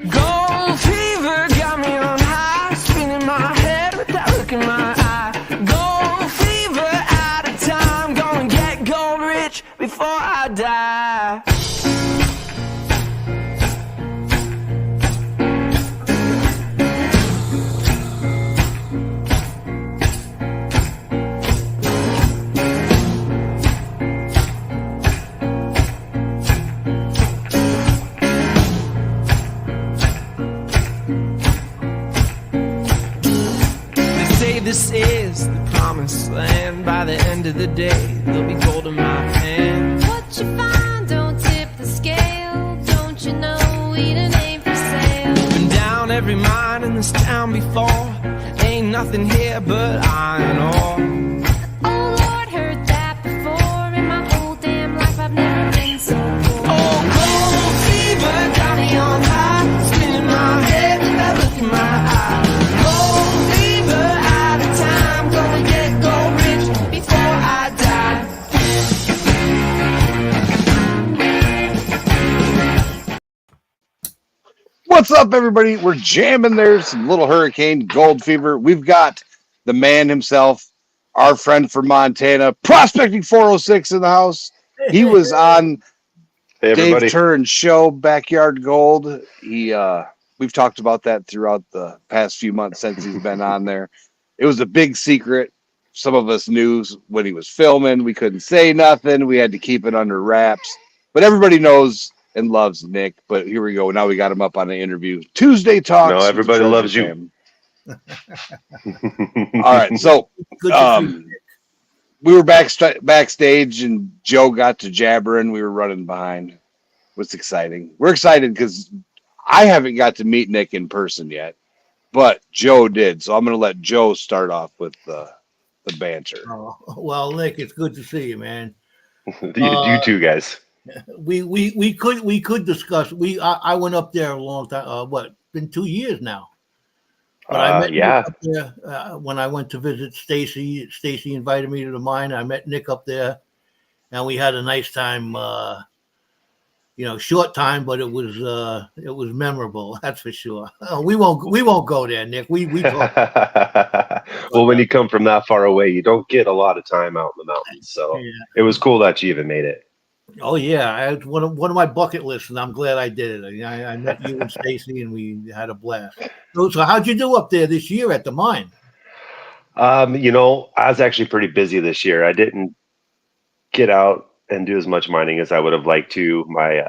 Gold fever got me on high, spinning my head with that look in my eye. Gold fever, out of time, gonna get gold rich before I die. This is the promised land. By the end of the day, there'll be gold in my hand. What you find, don't tip the scale. Don't you know Eden ain't for sale? Been down every mine in this town before. Ain't nothing here but iron ore. Oh Lord, heard that before. In my whole damn life, I've never been so poor. Oh, gold fever got me on high, spinning my head with that look in my eye. Gold fever, out of time, gonna get gold rich before I die. What's up, everybody? We're jamming. There's some Little Hurricane, Gold Fever. We've got the man himself, our friend from Montana, Prospecting 406 in the house. He was on Dave Turin's show, Backyard Gold. We've talked about that throughout the past few months since he's been on there. It was a big secret. Some of us knew when he was filming. We couldn't say nothing. We had to keep it under wraps. But everybody knows and loves Nick. But here we go. Now we got him up on the interview. Tuesday Talks. No, everybody loves you. All right. So we were backstage and Joe got to jabbering. We were running behind. It was exciting. We're excited because I haven't got to meet Nick in person yet, but Joe did. So I'm going to let Joe start off with the banter. Oh, well, Nick, it's good to see you, man. You two guys. We could discuss. I went up there a long time. Been 2 years now. But I met Nick up there when I went to visit Stacy. Stacy invited me to the mine. I met Nick up there, and we had a nice time. Short time, but it was memorable. That's for sure. We won't go there, Nick. We talk. Well, when you come from that far away, you don't get a lot of time out in the mountains. So It was cool that you even made it. Oh yeah, it's one of my bucket lists, and I'm glad I did it. I met you and Stacy, and we had a blast. So how'd you do up there this year at the mine? I was actually pretty busy this year. I didn't get out and do as much mining as I would have liked to. My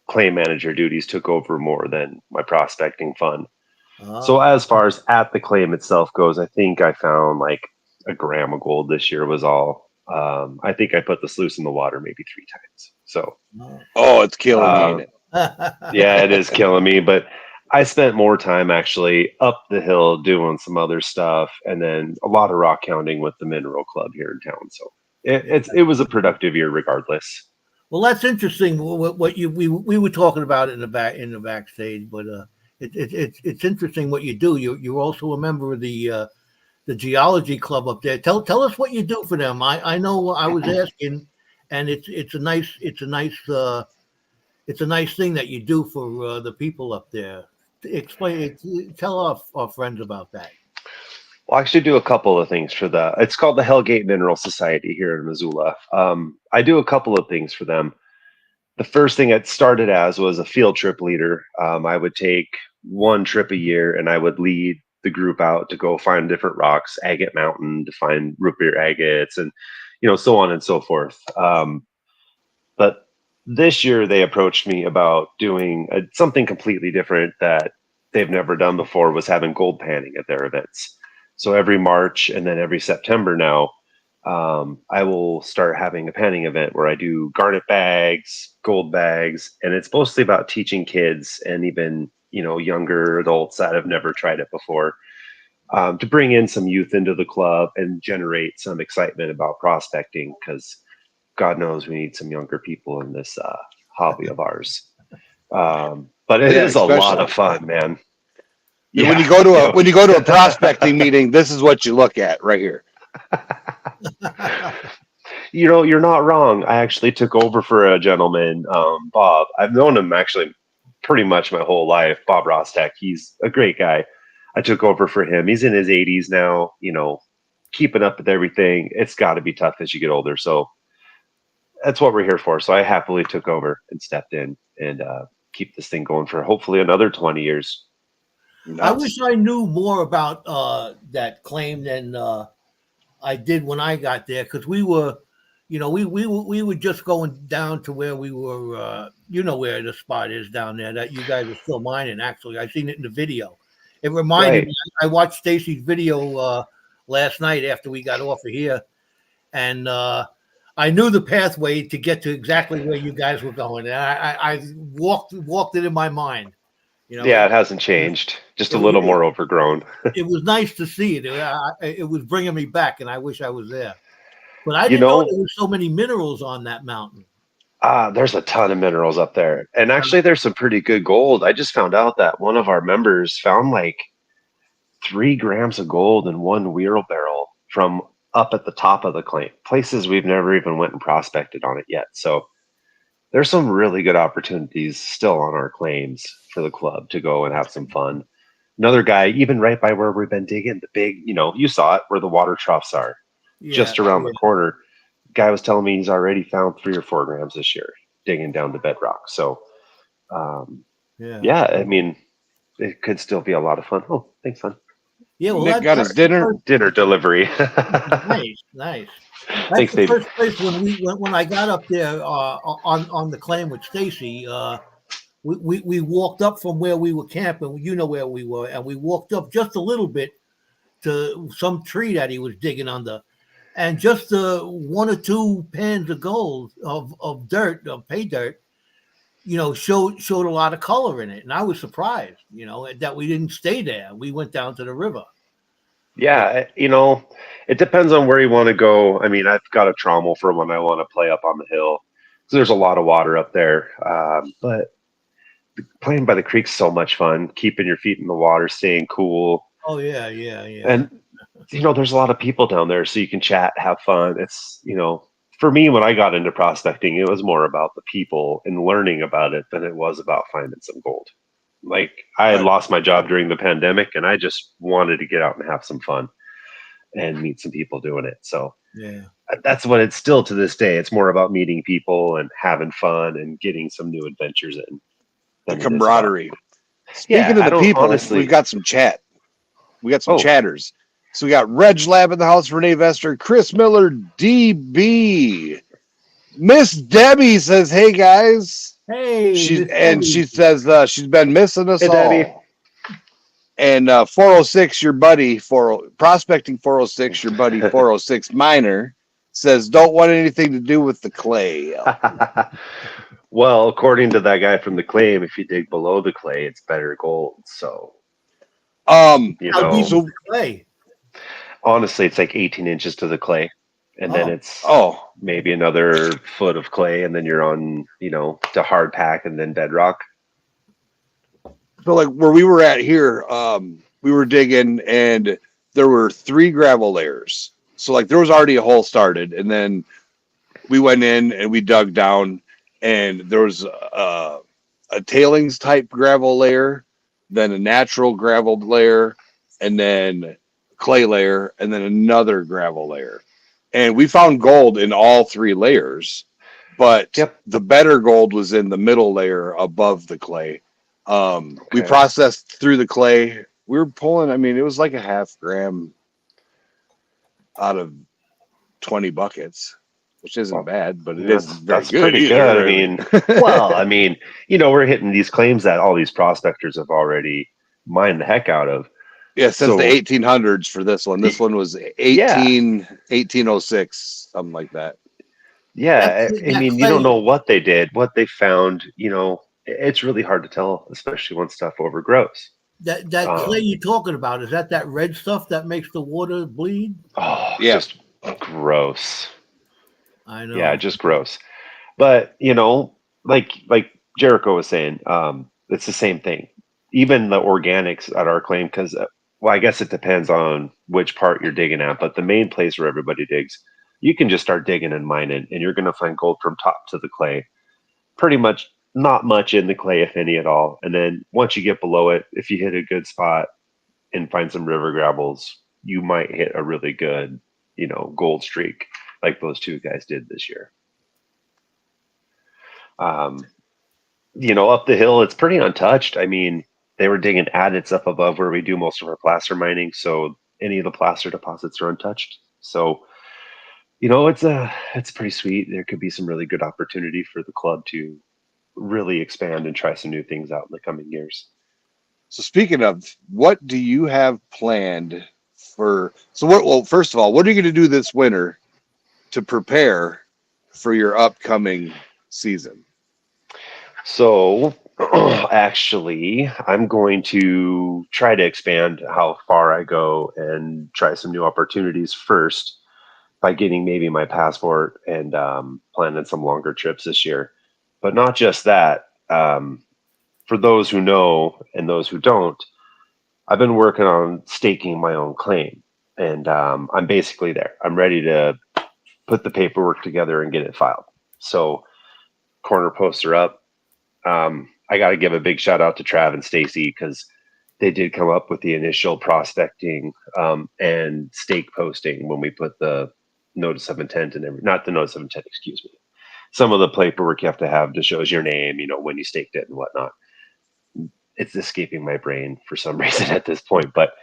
claim manager duties took over more than my prospecting fun. So as far as at the claim itself goes, I think I found like a gram of gold this year was all. I think I put the sluice in the water maybe 3 times. So, it's killing me. Yeah, it is killing me. But I spent more time actually up the hill doing some other stuff, and then a lot of rock hounding with the Mineral Club here in town. So it was a productive year regardless. Well, that's interesting. What we were talking about in the backstage, but it's interesting what you do. You're also a member of the geology club up there. Tell us what you do for them. I know I was asking, and it's a nice thing that you do for the people up there. Explain it. Tell our friends about that. Well, I actually do a couple of things for it's called the Hellgate Mineral Society here in Missoula. I do a couple of things for them. The first thing it started as was a field trip leader. I would take one trip a year and I would lead the group out to go find different rocks, agate mountain, to find root beer agates, and so on and so forth. But this year they approached me about doing something completely different that they've never done before, was having gold panning at their events. So every March and then every September now, I will start having a panning event where I do garnet bags, gold bags, and it's mostly about teaching kids and even younger adults that have never tried it before, to bring in some youth into the club and generate some excitement about prospecting, because God knows we need some younger people in this hobby of ours. But it is a lot of fun, man. Yeah. When you go to a prospecting meeting, this is what you look at right here. You're not wrong. I actually took over for a gentleman, Bob. I've known him actually pretty much my whole life. Bob Rostak, he's a great guy. I took over for him. He's in his 80s now, keeping up with everything. It's got to be tough as you get older. So that's what we're here for. So I happily took over and stepped in and keep this thing going for hopefully another 20 years. I wish I knew more about that claim than I did when I got there, because we were, we were just going down to where we were. Where the spot is down there that you guys are still mining. Actually, I seen it in the video. It reminded me. I watched Stacy's video last night after we got off of here, and I knew the pathway to get to exactly where you guys were going. And I walked it in my mind. Yeah, it hasn't changed. Just a little more overgrown. It was nice to see it. It was bringing me back, and I wish I was there. But I didn't know there were so many minerals on that mountain. There's a ton of minerals up there. And actually, there's some pretty good gold. I just found out that one of our members found like 3 grams of gold in one wheelbarrow from up at the top of the claim. Places we've never even went and prospected on it yet. So there's some really good opportunities still on our claims for the club to go and have some fun. Another guy, even right by where we've been digging, the big, you saw it, where the water troughs are, just around the corner. Guy was telling me he's already found 3 or 4 grams this year digging down to bedrock. So, I mean, it could still be a lot of fun. Oh, thanks, son. Yeah, well, Nick got his dinner delivery. Nice. That's Thanks, the Dave. first place when I got up there on the claim with Stacy. We walked up from where we were camping. You know where we were, and we walked up just a little bit to some tree that he was digging under, and just 1 or 2 pans of gold of dirt, of pay dirt, showed a lot of color in it, and I was surprised, that we didn't stay there. We went down to the river. Yeah, it depends on where you want to go. I mean, I've got a trommel for when I want to play up on the hill. So there's a lot of water up there. But playing by the creek's so much fun, keeping your feet in the water, staying cool. Oh, yeah. And, there's a lot of people down there, so you can chat, have fun. It's, for me, when I got into prospecting, it was more about the people and learning about it than it was about finding some gold. Like, I had lost my job during the pandemic, and I just wanted to get out and have some fun and meet some people doing it. So that's what it's still to this day. It's more about meeting people and having fun and getting some new adventures in. The camaraderie. Speaking of the people, honestly, we've got some chat. We got some chatters. So we got Reg Lab in the house, Renee Vester, Chris Miller, DB. Miss Debbie says, hey, guys. Hey, she says she's been missing us all. Debbie. And 406, your buddy, Prospecting 406, your buddy 406 Miner, says, don't want anything to do with the clay. Well, according to that guy from the claim, if you dig below the clay, it's better gold. So, how deep is the clay? Honestly, it's like 18 inches to the clay. And then it's maybe another foot of clay, and then you're on, to hard pack and then bedrock. So like where we were at here, we were digging and there were 3 gravel layers. So like there was already a hole started, and then we went in and we dug down, and there was a tailings type gravel layer, then a natural gravel layer, and then clay layer, and then another gravel layer. And we found gold in all 3 layers, but the better gold was in the middle layer above the clay. We processed through the clay. We were pulling, it was like a 0.5 gram out of 20 buckets, which isn't bad, but it is that's pretty good. We're hitting these claims that all these prospectors have already mined the heck out of. Yeah, since the 1800s for this one. This one was 1806, something like that. Yeah, you don't know what they did, what they found. It's really hard to tell, especially when stuff overgrows. That clay you're talking about, is that red stuff that makes the water bleed? Oh, yeah. Just gross. I know. Yeah, just gross. But, like Jericho was saying, it's the same thing. Even the organics at our claim, because, I guess it depends on which part you're digging at, but the main place where everybody digs, you can just start digging and mining, and you're going to find gold from top to the clay pretty much not much in the clay, if any at all. And then once you get below it, if you hit a good spot and find some river gravels, you might hit a really good, gold streak like those two guys did this year. Up the hill, it's pretty untouched. I mean, they were digging adits up above where we do most of our placer mining, so any of the placer deposits are untouched. So, it's pretty sweet. There could be some really good opportunity for the club to really expand and try some new things out in the coming years. So speaking of, what do you have planned for? Well, first of all, what are you going to do this winter to prepare for your upcoming season? So actually, I'm going to try to expand how far I go and try some new opportunities first by getting maybe my passport and planning some longer trips this year. But not just that. For those who know and those who don't, I've been working on staking my own claim. And I'm basically there. I'm ready to put the paperwork together and get it filed. So corner posts are up. I got to give a big shout out to Trav and Stacy because they did come up with the initial prospecting and stake posting when we put the notice of intent and not the notice of intent, excuse me. Some of the paperwork you have to have to shows your name, when you staked it and whatnot. It's escaping my brain for some reason at this point, but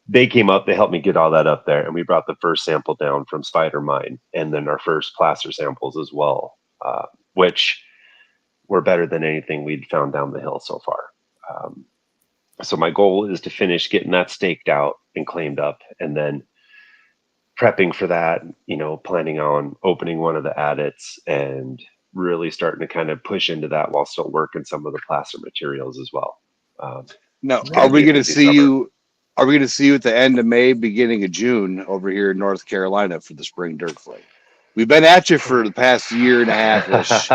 they came up, they helped me get all that up there, and we brought the first sample down from Spider Mine, and then our first placer samples as well, which were better than anything we'd found down the hill so far. So my goal is to finish getting that staked out and claimed up, and then prepping for that, planning on opening one of the adits and really starting to kind of push into that while still working some of the placer materials as well. Now, are we going to see you? Are we going to see you at the end of May, beginning of June over here in North Carolina for the spring dirt fling? We've been at you for the past year and a half-ish.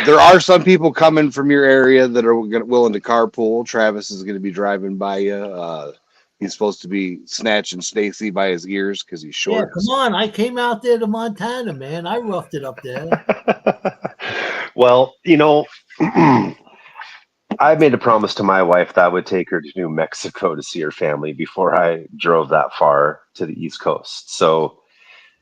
There are some people coming from your area that are willing to carpool. Travis is going to be driving by you. He's supposed to be snatching Stacy by his ears because he's short. Yeah, come on. I came out there to Montana, man. I roughed it up there. Well, I made a promise to my wife that I would take her to New Mexico to see her family before I drove that far to the East Coast. So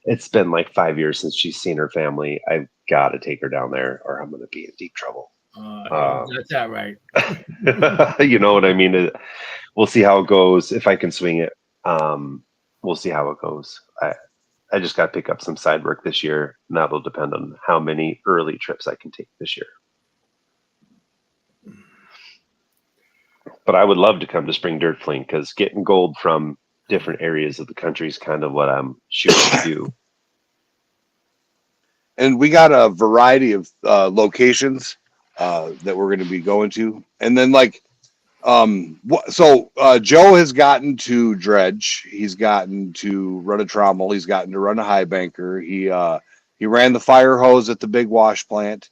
it's been like 5 years since she's seen her family. I've got to take her down there or I'm going to be in deep trouble. That's that right. You know what I mean? We'll see how it goes. If I can swing it, we'll see how it goes. I just got to pick up some side work this year, and that'll depend on how many early trips I can take this year. But I would love to come to Spring Dirt Fling because getting gold from different areas of the country is kind of what I'm shooting to do. And we got a variety of locations that we're going to be going to. And then Joe has gotten to dredge. He's gotten to run a trommel. He's gotten to run a high banker. He ran the fire hose at the big wash plant.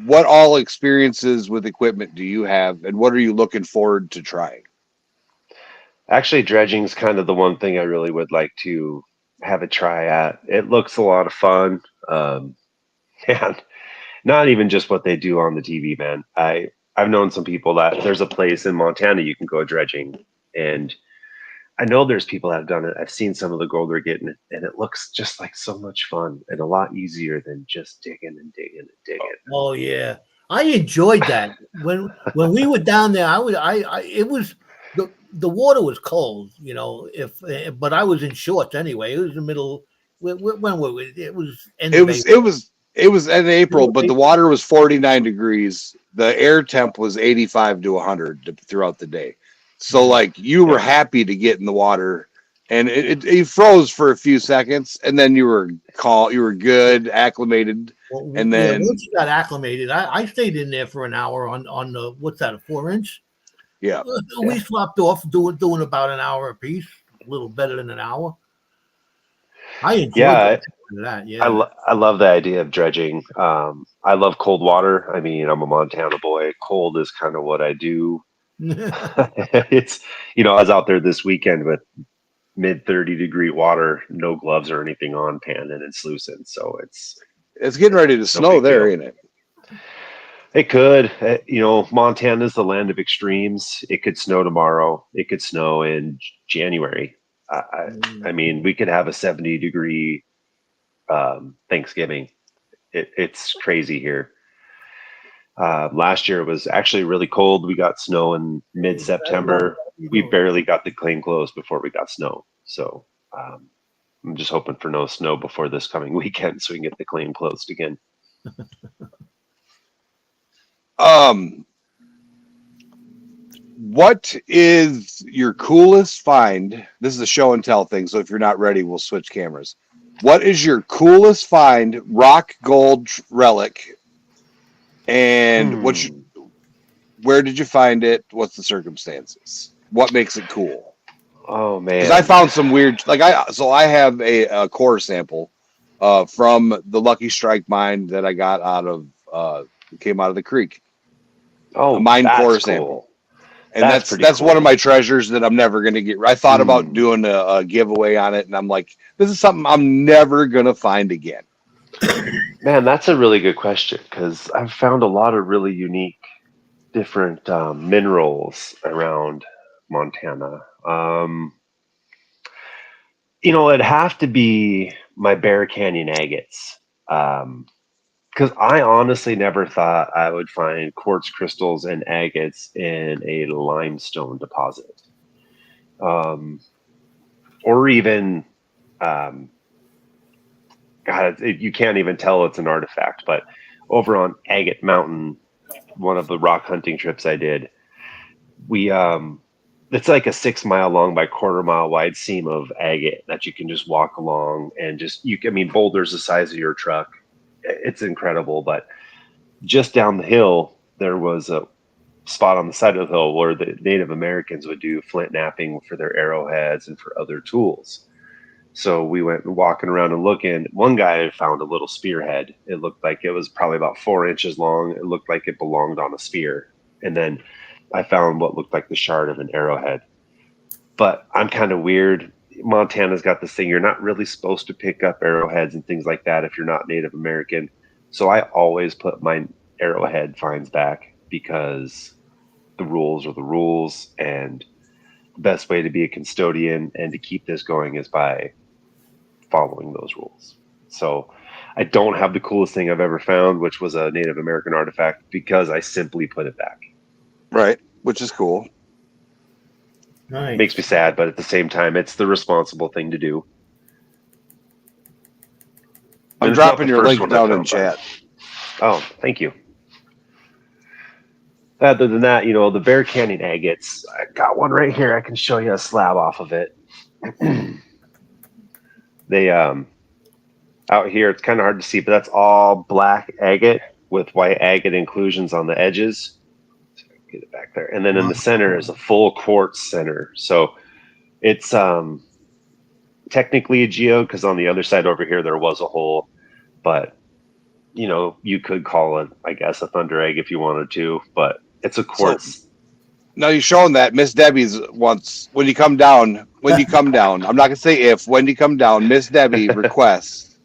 What all experiences with equipment do you have, and what are you looking forward to trying? Actually, dredging is kind of the one thing I really would like to have a try at. It looks a lot of fun. And not even just what they do on the TV, man. I've known some people that there's a place in Montana you can go dredging, and I know there's people that have done it. I've seen some of the gold they're getting, and it looks just like so much fun and a lot easier than just digging and digging and digging. Oh yeah, I enjoyed that when we were down there. It was the water was cold, but I was in shorts anyway. It was the middle. When were we? It was in April, but the water was 49 degrees. The air temp was 85 to 100 throughout the day. So you were happy to get in the water, and it froze for a few seconds, and then you were good, acclimated. Well, and then once you got acclimated, I stayed in there for an hour on the what's that, a 4-inch? Yeah. We swapped off doing about an hour a piece, a little better than an hour. I enjoyed that. Yeah. I love the idea of dredging. I love cold water. I mean, I'm a Montana boy. Cold is kind of what I do. It's, I was out there this weekend with mid 30-degree water, no gloves or anything on, panning and sluicing. So it's getting ready to snow there, ain't it? It could. Montana's the land of extremes. It could snow tomorrow. It could snow in January. I mean, we could have a 70-degree Thanksgiving. It's crazy here. Last year was actually really cold. We got snow in mid-September. We barely got the claim closed before we got snow. So I'm just hoping for no snow before this coming weekend so we can get the claim closed again. What is your coolest find? This is a show and tell thing, so if you're not ready, we'll switch cameras. What is your coolest find, rock gold relic, and where did you find it? What's the circumstances? What makes it cool? Oh man! Because I found some weird, I have a core sample from the Lucky Strike mine that I got came out of the creek. Oh, a mine core cool. sample. And that's cool. One of my treasures that I'm never going to get. I thought about doing a giveaway on it, and I'm like, this is something I'm never going to find again. Man, that's a really good question because I've found a lot of really unique, different minerals around Montana. It'd have to be my Bear Canyon agates. Because I honestly never thought I would find quartz crystals and agates in a limestone deposit. Or even, God, you can't even tell it's an artifact, but over on Agate Mountain, one of the rock hunting trips I did, it's like a 6 mile long by quarter-mile wide seam of agate that you can just walk along and boulders the size of your truck. It's incredible, but just down the hill, there was a spot on the side of the hill where the Native Americans would do flint knapping for their arrowheads and for other tools. So we went walking around and looking. One guy had found a little spearhead. It looked like it was probably about 4 inches long. It looked like it belonged on a spear. And then I found what looked like the shard of an arrowhead. But I'm kind of weird. Montana's got this thing. You're not really supposed to pick up arrowheads and things like that if you're not Native American. So I always put my arrowhead finds back because the rules are the rules. And the best way to be a custodian and to keep this going is by following those rules. So I don't have the coolest thing I've ever found, which was a Native American artifact, because I simply put it back. Right, which is cool. Nice. Makes me sad, but at the same time, it's the responsible thing to do. I'm dropping your link down in chat. Oh, thank you. Other than that, the Bear Canyon agates, I got one right here. I can show you a slab off of it. They out here, it's kind of hard to see, but that's all black agate with white agate inclusions on the edges. Get it back there. And then in the center is a full quartz center. So it's technically a geode because on the other side over here there was a hole. But, you could call it, I guess, a thunder egg if you wanted to. But it's a quartz. Now you're showing that Miss Debbie's once, when you come down, I'm not going to say if, when you come down, Miss Debbie requests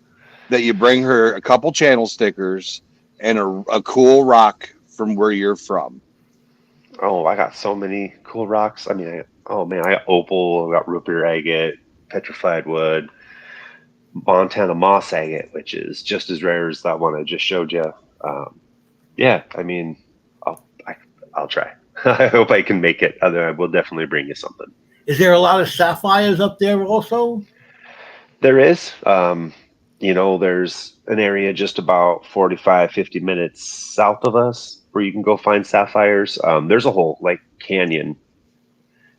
that you bring her a couple channel stickers and a cool rock from where you're from. Oh, I got so many cool rocks. I got opal, I got root beer agate, petrified wood, Montana moss agate, which is just as rare as that one I just showed you. I'll try. I hope I can make it. Otherwise, I will definitely bring you something. Is there a lot of sapphires up there also? There is. There's an area just about 45, 50 minutes south of us where you can go find sapphires. There's a whole canyon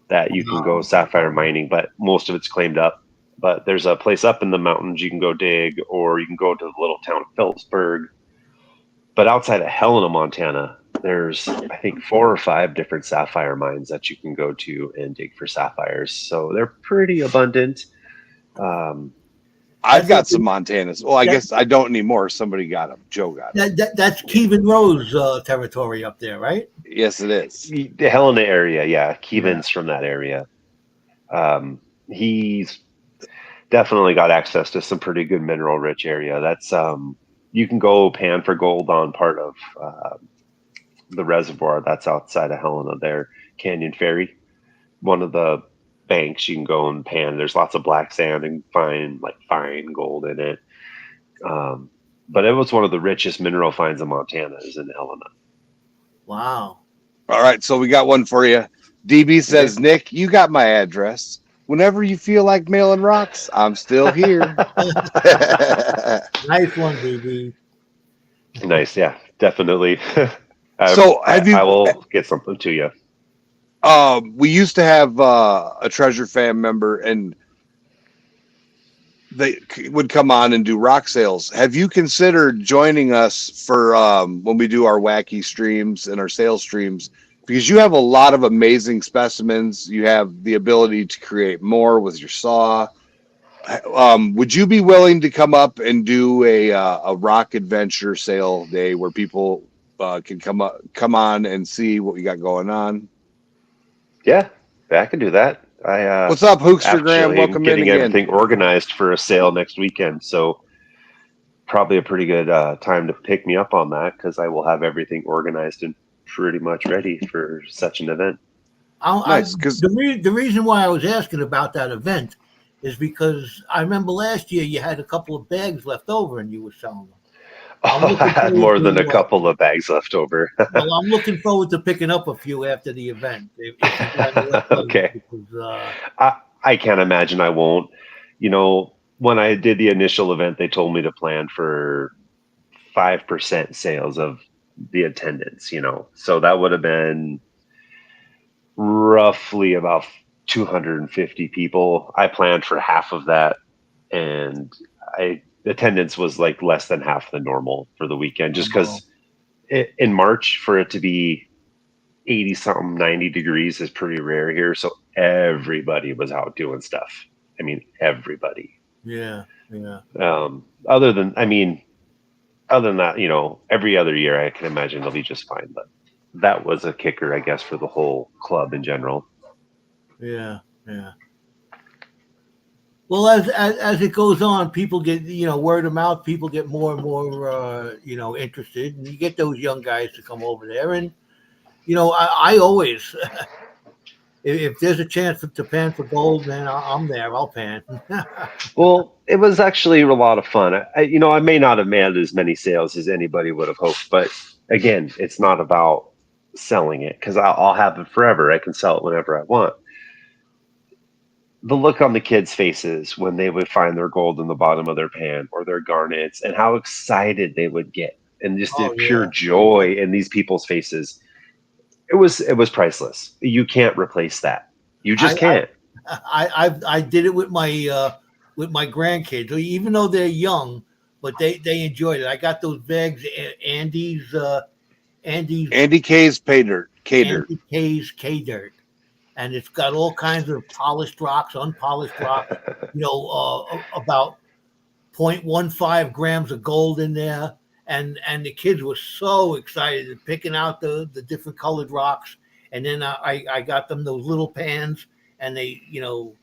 that you can go sapphire mining, but most of it's claimed up. But there's a place up in the mountains you can go dig, or you can go to the little town of Phillipsburg. But outside of Helena, Montana, there's, I think, 4 or 5 different sapphire mines that you can go to and dig for sapphires. So they're pretty abundant. I've got some Montanas. Well, I guess I don't anymore. Somebody got them. Joe got them. That's Kevin Rose territory up there, right? Yes, it is. The Helena area, yeah. Kevin's from that area. He's definitely got access to some pretty good mineral-rich area. That's you can go pan for gold on part of the reservoir that's outside of Helena there, Canyon Ferry. One of the banks you can go and pan. There's lots of black sand and fine gold in it. But it was one of the richest mineral finds in Montana is in Helena. Wow. All right, so we got one for you. DB says, Nick, you got my address. Whenever you feel like mailing rocks, I'm still here. Nice one, BB. Nice, yeah, definitely. So have you? I will get something to you. We used to have a Treasurefam member, and they would come on and do rock sales. Have you considered joining us for when we do our wacky streams and our sales streams? Because you have a lot of amazing specimens. You have the ability to create more with your saw. Would you be willing to come up and do a rock adventure sale day where people can come on and see what we got going on? Yeah, I can do that. What's up, Hookstergram? Welcome in getting again. everything organized for a sale next weekend, so probably a pretty good time to pick me up on that because I will have everything organized and pretty much ready for such an event. Nice, because the reason why I was asking about that event is because I remember last year you had a couple of bags left over and you were selling them. I had more than a couple of bags left over. Well, I'm looking forward to picking up a few after the event. If you got any left over, Okay. because, I can't imagine I won't. You know, when I did the initial event, they told me to plan for 5% sales of the attendance, you know. So that would have been roughly about 250 people. I planned for half of that, and attendance was like less than half the normal for the weekend, just because in March for it to be 80 something 90 degrees is pretty rare here, so everybody was out doing stuff. I mean, everybody. yeah. Other than that, you know, every other year I can imagine they'll be just fine, but that was a kicker, I guess, for the whole club in general. Yeah. Well, as it goes on, people get, you know, word of mouth. People get more and more, you know, interested, and you get those young guys to come over there. And you know, I always, if there's a chance to pan for gold, man, I'm there. I'll pan. Well, it was actually a lot of fun. I may not have made as many sales as anybody would have hoped, but again, it's not about selling it because I'll have it forever. I can sell it whenever I want. The look on the kids' faces when they would find their gold in the bottom of their pan or their garnets, and how excited they would get, and just the pure joy in these people's faces. It was priceless. You can't replace that. You just can't. I did it with my grandkids, even though they're young, but they enjoyed it. I got those bags, Andy K's pay dirt. Andy K's K dirt. And it's got all kinds of polished rocks, unpolished rocks, you know, about 0.15 grams of gold in there. And the kids were so excited and picking out the different colored rocks. And then I got them those little pans, and they, you know,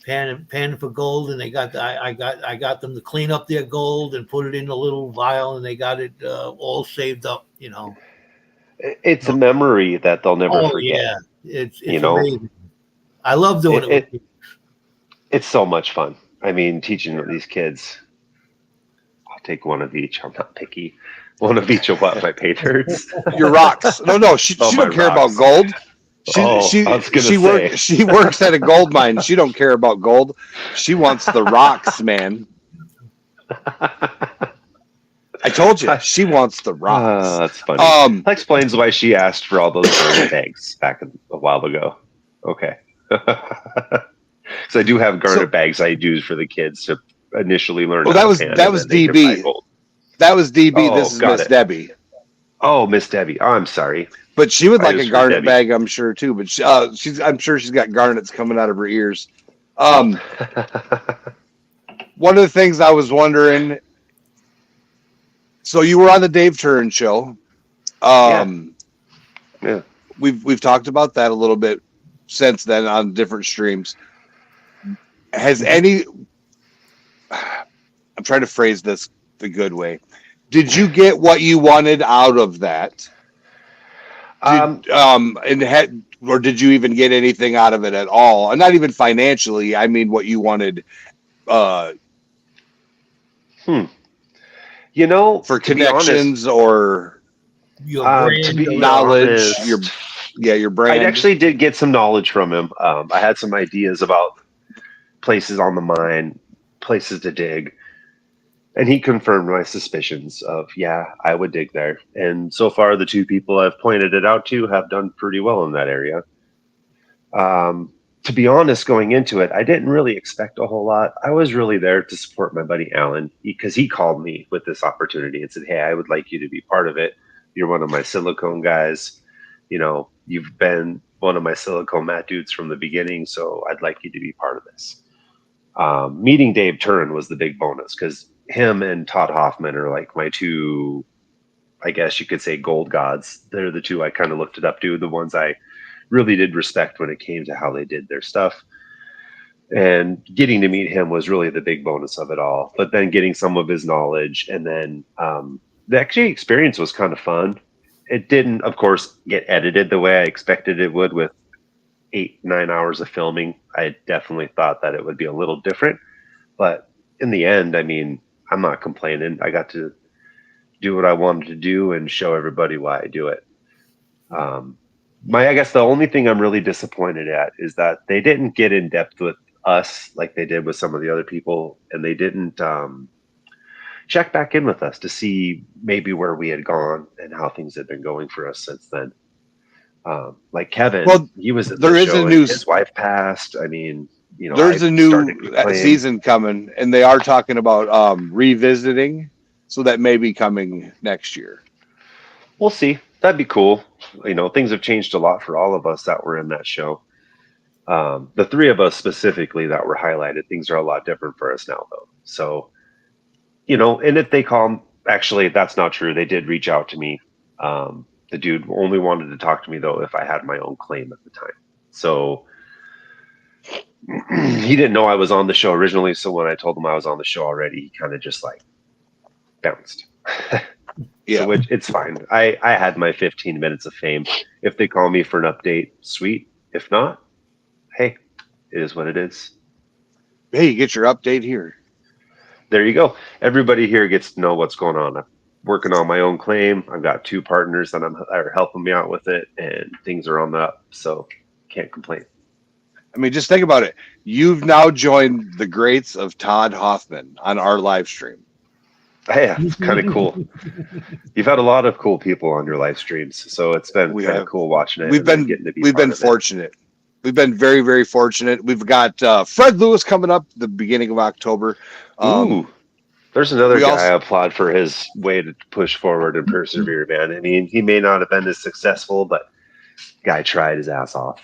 pan for gold. And I got them to clean up their gold and put it in a little vial, and they got it all saved up, you know. It's a memory that they'll never forget. Yeah. It's amazing. I love doing it. It's so much fun. I mean, teaching these kids. I'll take one of each. I'm not picky. One of each of what my pay dirts. Your rocks. No. She don't care about gold. She works at a gold mine. She don't care about gold. She wants the rocks, man. I told you, she wants the rocks. That's funny. That explains why she asked for all those garnet bags back a while ago. Okay. So I do have garnet bags I use for the kids to initially learn. Well, that was DB. That was DB. This is Miss Debbie. Oh, Miss Debbie. Oh, I'm sorry. But she would like a garnet bag, I'm sure too. But I'm sure she's got garnets coming out of her ears. One of the things I was wondering. So you were on the Dave Turin show. Yeah. We've talked about that a little bit since then on different streams. Has any? I'm trying to phrase this the good way. Did you get what you wanted out of that? Or did you even get anything out of it at all? And not even financially. I mean, what you wanted You know, for to be honest, connections or Your to brand, be knowledge. honest, Your I brand. actually did get some knowledge from him. I had some ideas about places on the mine, places to dig, and he confirmed my suspicions of, yeah, I would dig there. And so far, the two people I've pointed it out to have done pretty well in that area. To be honest, going into it, I didn't really expect a whole lot. I was really there to support my buddy Alan because he called me with this opportunity and said, "Hey, I would like you to be part of it. You're one of my silicone guys. You know, you've been one of my silicone mat dudes from the beginning, so I'd like you to be part of this." Meeting Dave Turin was the big bonus because him and Todd Hoffman are like my two, I guess you could say, gold gods. They're the two I kind of looked it up to, the ones I really did respect when it came to how they did their stuff. And getting to meet him was really the big bonus of it all. But then getting some of his knowledge, and then the actually experience was kind of fun. It didn't, of course, get edited the way I expected it would with 8-9 hours of filming. I definitely thought that it would be a little different. But in the end, I mean, I'm not complaining. I got to do what I wanted to do and show everybody why I do it. I guess the only thing I'm really disappointed at is that they didn't get in depth with us like they did with some of the other people, and they didn't check back in with us to see maybe where we had gone and how things had been going for us since then. Like Kevin, he was at there the is show a and new his wife passed. I mean, you know, there's I a new started to claim- season coming, and they are talking about revisiting, so that may be coming next year. We'll see. That'd be cool. You know, things have changed a lot for all of us that were in that show. The three of us specifically that were highlighted, things are a lot different for us now, though. So, you know, and if they call, actually, that's not true. They did reach out to me. The dude only wanted to talk to me, though, if I had my own claim at the time. So he didn't know I was on the show originally. So when I told him I was on the show already, he kind of just like bounced. Yeah. So it's fine. I had my 15 minutes of fame. If they call me for an update, sweet. If not, hey, it is what it is. Hey, you get your update here. There you go. Everybody here gets to know what's going on. I'm working on my own claim. I've got two partners that are helping me out with it, and things are on the up. So can't complain. I mean, just think about it. You've now joined the greats of Todd Hoffman on our live stream. Yeah, it's kind of cool. You've had a lot of cool people on your live streams, so it's been kind of cool watching it. We've been fortunate. We've been very, very fortunate. We've got Fred Lewis coming up the beginning of October. Ooh, there's another guy also, I applaud for his way to push forward and persevere, man. I mean, he may not have been as successful, but guy tried his ass off.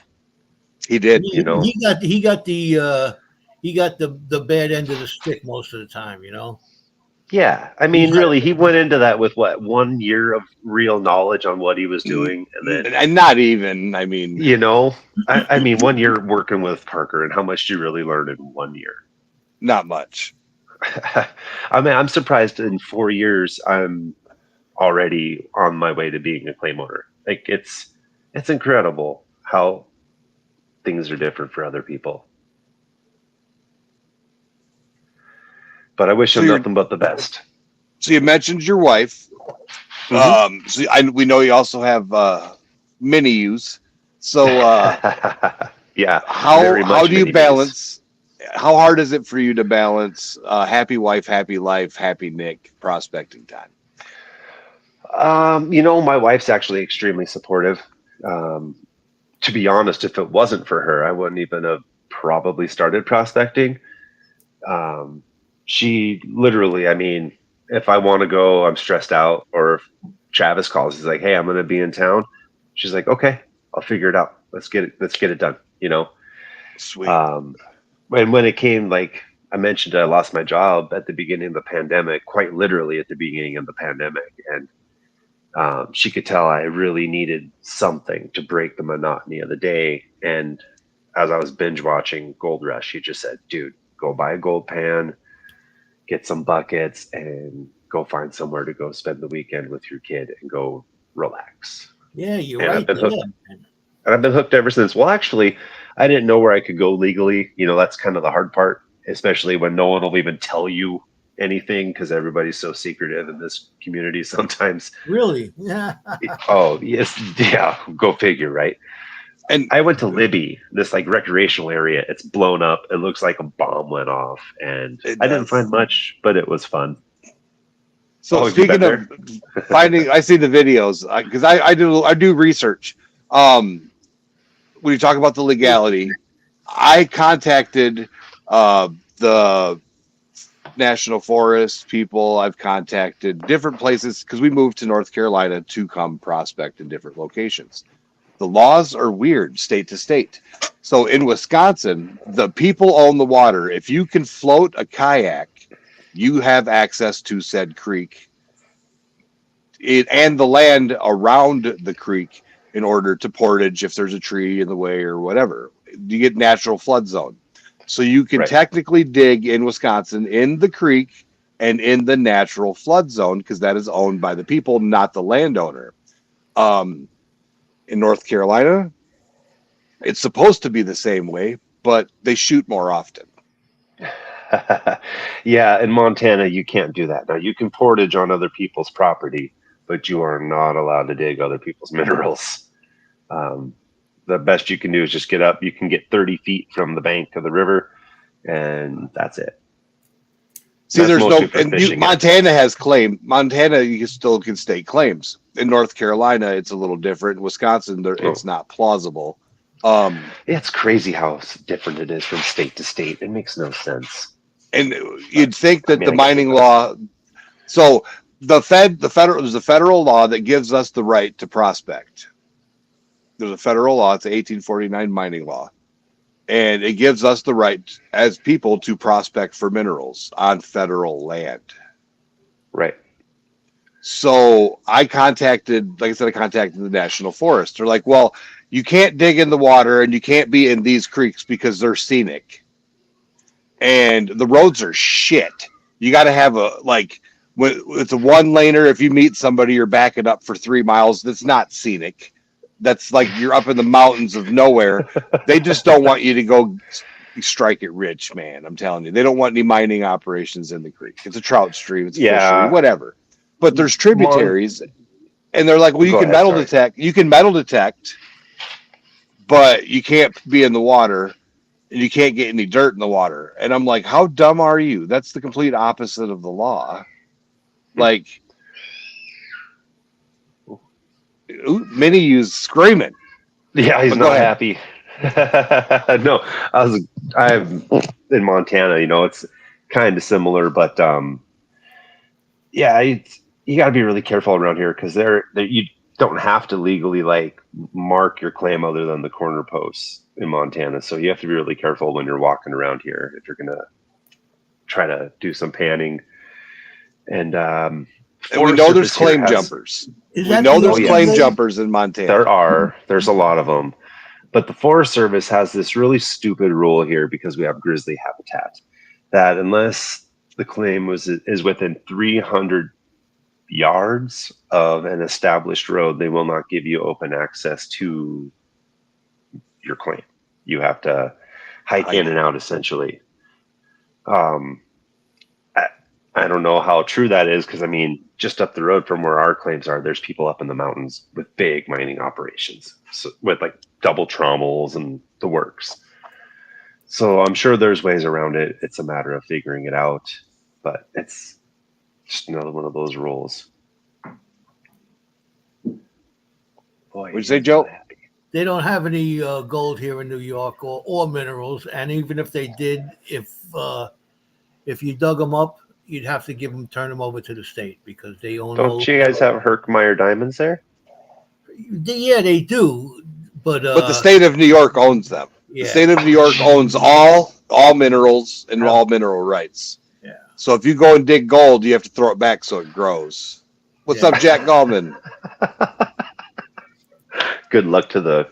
He did. He, you know, he got the bad end of the stick most of the time, you know. Yeah, I mean, really, he went into that with what, 1 year of real knowledge on what he was doing, and not even. I mean, you know, I mean, 1 year working with Parker, and how much do you really learn in 1 year? Not much. I mean, I'm surprised in 4 years I'm already on my way to being a claim owner. Like it's incredible how things are different for other people. But I wish him nothing but the best. So you mentioned your wife. Mm-hmm. We know you also have mini yous. So yeah, how do you balance? How hard is it for you to balance happy wife, happy life, happy Nick prospecting time? You know, my wife's actually extremely supportive. To be honest, if it wasn't for her, I wouldn't even have probably started prospecting. She literally, I mean, if I want to go, I'm stressed out, or if Travis calls, he's like, "Hey, I'm going to be in town." She's like, "Okay, I'll figure it out. Let's get it done." You know? Sweet. And when it came, like I mentioned, I lost my job at the beginning of the pandemic, quite literally at the beginning of the pandemic. And she could tell I really needed something to break the monotony of the day. And as I was binge watching Gold Rush, she just said, "Dude, go buy a gold pan, get some buckets, and go find somewhere to go spend the weekend with your kid and go relax." Yeah, you're And right. I've been Yeah. hooked. And I've been hooked ever since. Well, actually, I didn't know where I could go legally. That's kind of the hard part, especially when no one will even tell you anything because everybody's so secretive in this community sometimes. Really? Yeah. Oh, yes. Yeah. Go figure, right? And I went to Libby, this like recreational area. It's blown up. It looks like a bomb went off, and it I didn't does. find much, but it was fun. So Oh, have you speaking been of finding, I see the videos because I do research. When you talk about the legality, I contacted the National Forest people. I've contacted different places because we moved to North Carolina to come prospect in different locations. The laws are weird state to state. So in Wisconsin, the people own the water. If you can float a kayak, you have access to said creek and the land around the creek in order to portage if there's a tree in the way or whatever. You get natural flood zone. So you can Right. technically dig in Wisconsin in the creek and in the natural flood zone because that is owned by the people, not the landowner. In North Carolina, it's supposed to be the same way, but they shoot more often. Yeah, in Montana, you can't do that. Now, you can portage on other people's property, but you are not allowed to dig other people's minerals. The best you can do is just get up. You can get 30 feet from the bank of the river, and that's it. See, That's there's no, mostly for and fishing. Montana has claim. Montana, you still can state claims. In North Carolina, it's a little different. In Wisconsin, it's not plausible. It's crazy how different it is from state to state. It makes no sense. And you'd think that the I guess mining it does. law. So there's a federal law that gives us the right to prospect. There's a federal law. It's the 1849 mining law. And it gives us the right as people to prospect for minerals on federal land. Right. So I contacted the National Forest. They're like, well, you can't dig in the water and you can't be in these creeks because they're scenic. And the roads are shit. You got to have it's a one laner. If you meet somebody, you're backing up for 3 miles. That's not scenic. That's like you're up in the mountains of nowhere. They just don't want you to go strike it rich, man. I'm telling you, they don't want any mining operations in the creek. It's a trout stream. It's a fishery, whatever. But there's tributaries, and they're like, well, you can metal detect, but you can't be in the water, and you can't get any dirt in the water. And I'm like, how dumb are you? That's the complete opposite of the law. Like, Minnie used screaming. Yeah, he's But go not ahead. happy. No, I'm in Montana. It's kind of similar, but yeah, you got to be really careful around here because you don't have to legally like mark your claim other than the corner posts in Montana. So you have to be really careful when you're walking around here if you're gonna try to do some panning. And we know there's claim jumpers. Is We that know the there's only claim way? jumpers in Montana. there's a lot of them, but the Forest Service has this really stupid rule here because we have grizzly habitat that unless the claim is within 300 yards of an established road, they will not give you open access to your claim. You have to hike in and out essentially. I don't know how true that is because just up the road from where our claims are, there's people up in the mountains with big mining operations, so with like double trommels and the works. So I'm sure there's ways around it. It's a matter of figuring it out, but it's just another one of those rules. Boy, What'd you say, Joe? They don't have any gold here in New York or minerals, and even if they did, if you dug them up, you'd have to turn them over to the state because they own. Don't you guys have ℍ𝕠𝕠𝕕𝔚 diamonds there? Yeah, they do, but the state of New York owns them. Yeah. The state of New York owns all minerals and all mineral rights. Yeah. So if you go and dig gold, you have to throw it back so it grows. What's up, Jack Gallman? Good luck to the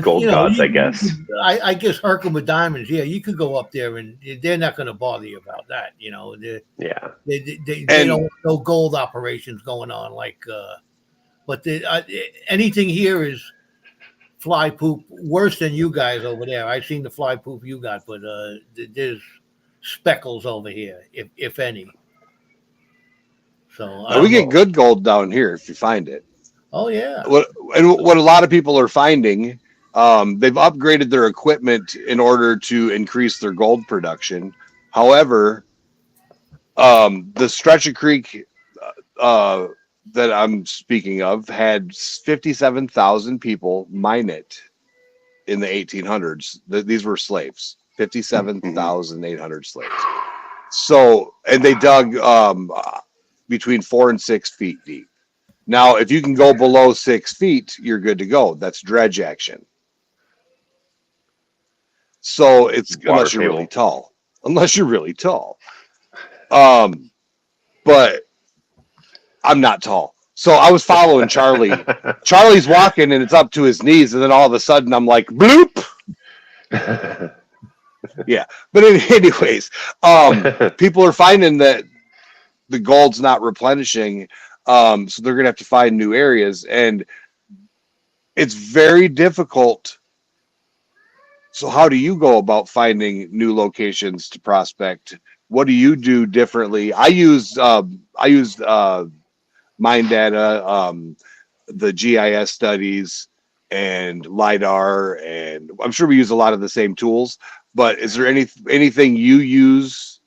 gold gods, I guess. I guess Hercules diamonds. Yeah, you could go up there and they're not going to bother you about that. They don't want no gold operations going on like But anything here is fly poop worse than you guys over there. I've seen the fly poop you got, but there's speckles over here, if any. So I Now, we don't get know. good gold down here if you find it. Oh yeah. What a lot of people are finding, they've upgraded their equipment in order to increase their gold production. However, the stretch of creek that I'm speaking of had 57,000 people mine it in the 1800s. These were slaves, 57,800 slaves. So, and they dug between 4 and 6 feet deep. Now, if you can go below 6 feet, you're good to go. That's dredge action. So it's Water unless you're table. really tall. Unless you're really tall. But I'm not tall. So I was following Charlie. Charlie's walking and it's up to his knees, and then all of a sudden I'm like, bloop. Yeah. But anyways, people are finding that the gold's not replenishing. So they're gonna have to find new areas, and it's very difficult. So how do you go about finding new locations to prospect? What do you do differently? I used mine data, the GIS studies, and LiDAR, and I'm sure we use a lot of the same tools. But is there anything you use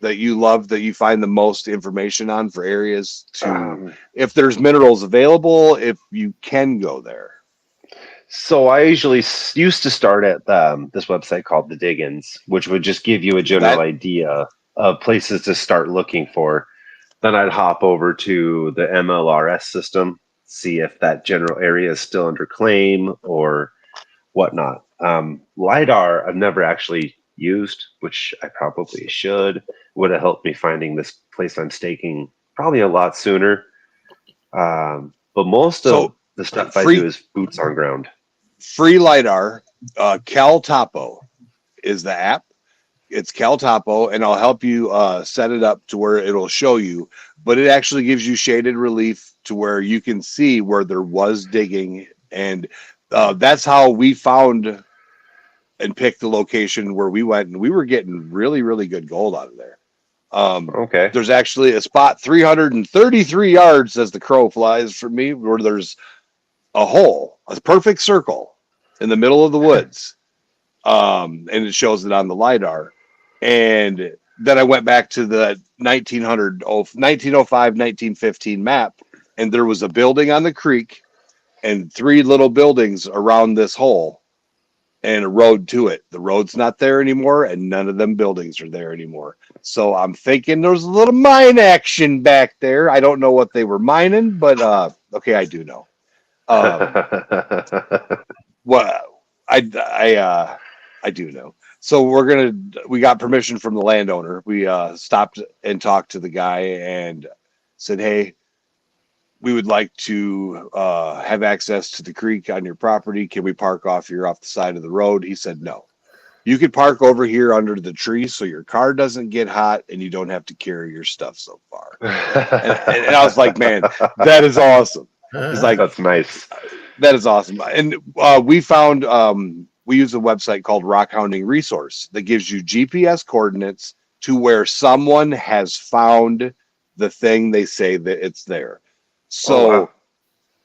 that you love, that you find the most information on for areas to, if there's minerals available, if you can go there? So I usually used to start at this website called the Diggins, which would just give you a general idea of places to start looking for. Then I'd hop over to the MLRS system, see if that general area is still under claim or whatnot. LiDAR I've never actually used, which I probably should. Would have helped me finding this place I'm staking probably a lot sooner. But most of the stuff I do is boots on ground. Free LiDAR, ℍ𝕠𝕠𝕕𝔹𝕚 is the app. It's ℍ𝕠𝕠𝕕𝔹𝕚, and I'll help you set it up to where it'll show you. But it actually gives you shaded relief to where you can see where there was digging, and that's how we found and picked the location where we went, and we were getting really, really good gold out of there. Okay. There's actually a spot 333 yards as the crow flies from me, where there's a hole, a perfect circle in the middle of the woods. And it shows it on the LiDAR. And then I went back to the 1905, 1915 map, and there was a building on the creek and 3 little buildings around this hole and a road to it. The road's not there anymore, and none of them buildings are there anymore. So I'm thinking there's a little mine action back there. I don't know what they were mining, but okay, I do know. Well, I do know. So we got permission from the landowner. We stopped and talked to the guy and said, hey, we would like to have access to the creek on your property. Can we park off the side of the road? He said, no. You could park over here under the tree so your car doesn't get hot and you don't have to carry your stuff so far. and I was like, man, that is awesome. He's like, that's nice. That is awesome. And we found, we use a website called Rock Hounding Resource that gives you GPS coordinates to where someone has found the thing they say that it's there. So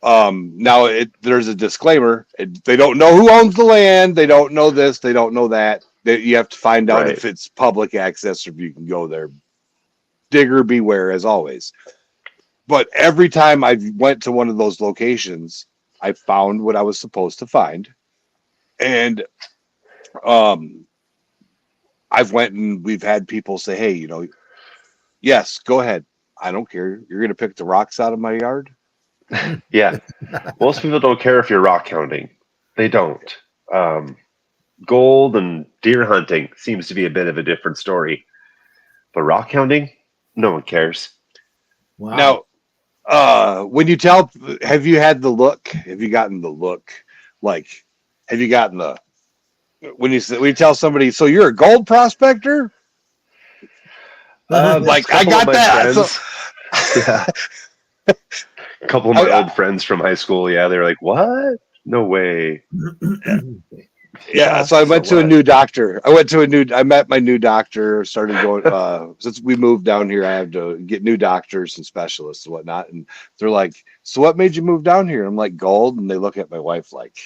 now there's a disclaimer. They don't know who owns the land. They don't know this. They don't know that. You have to find out if it's public access or if you can go there. Digger beware, as always. But every time I went to one of those locations, I found what I was supposed to find. And I've went and we've had people say, hey, yes, go ahead. I don't care. You're going to pick the rocks out of my yard? Yeah. Most people don't care if you're rock hounding. They don't. Gold and deer hunting seems to be a bit of a different story. But rock hounding, no one cares. Wow. Now, when you have you had the look? Have you gotten the look? Like, have you gotten when you tell somebody, so you're a gold prospector? Like, I got that. Yeah. A couple of my old friends from high school, yeah, they were like, "What? No way." Yeah, so I went to a new doctor. I met my new doctor, started going, since we moved down here, I have to get new doctors and specialists and whatnot. And they're like, so what made you move down here? I'm like, gold. And they look at my wife like,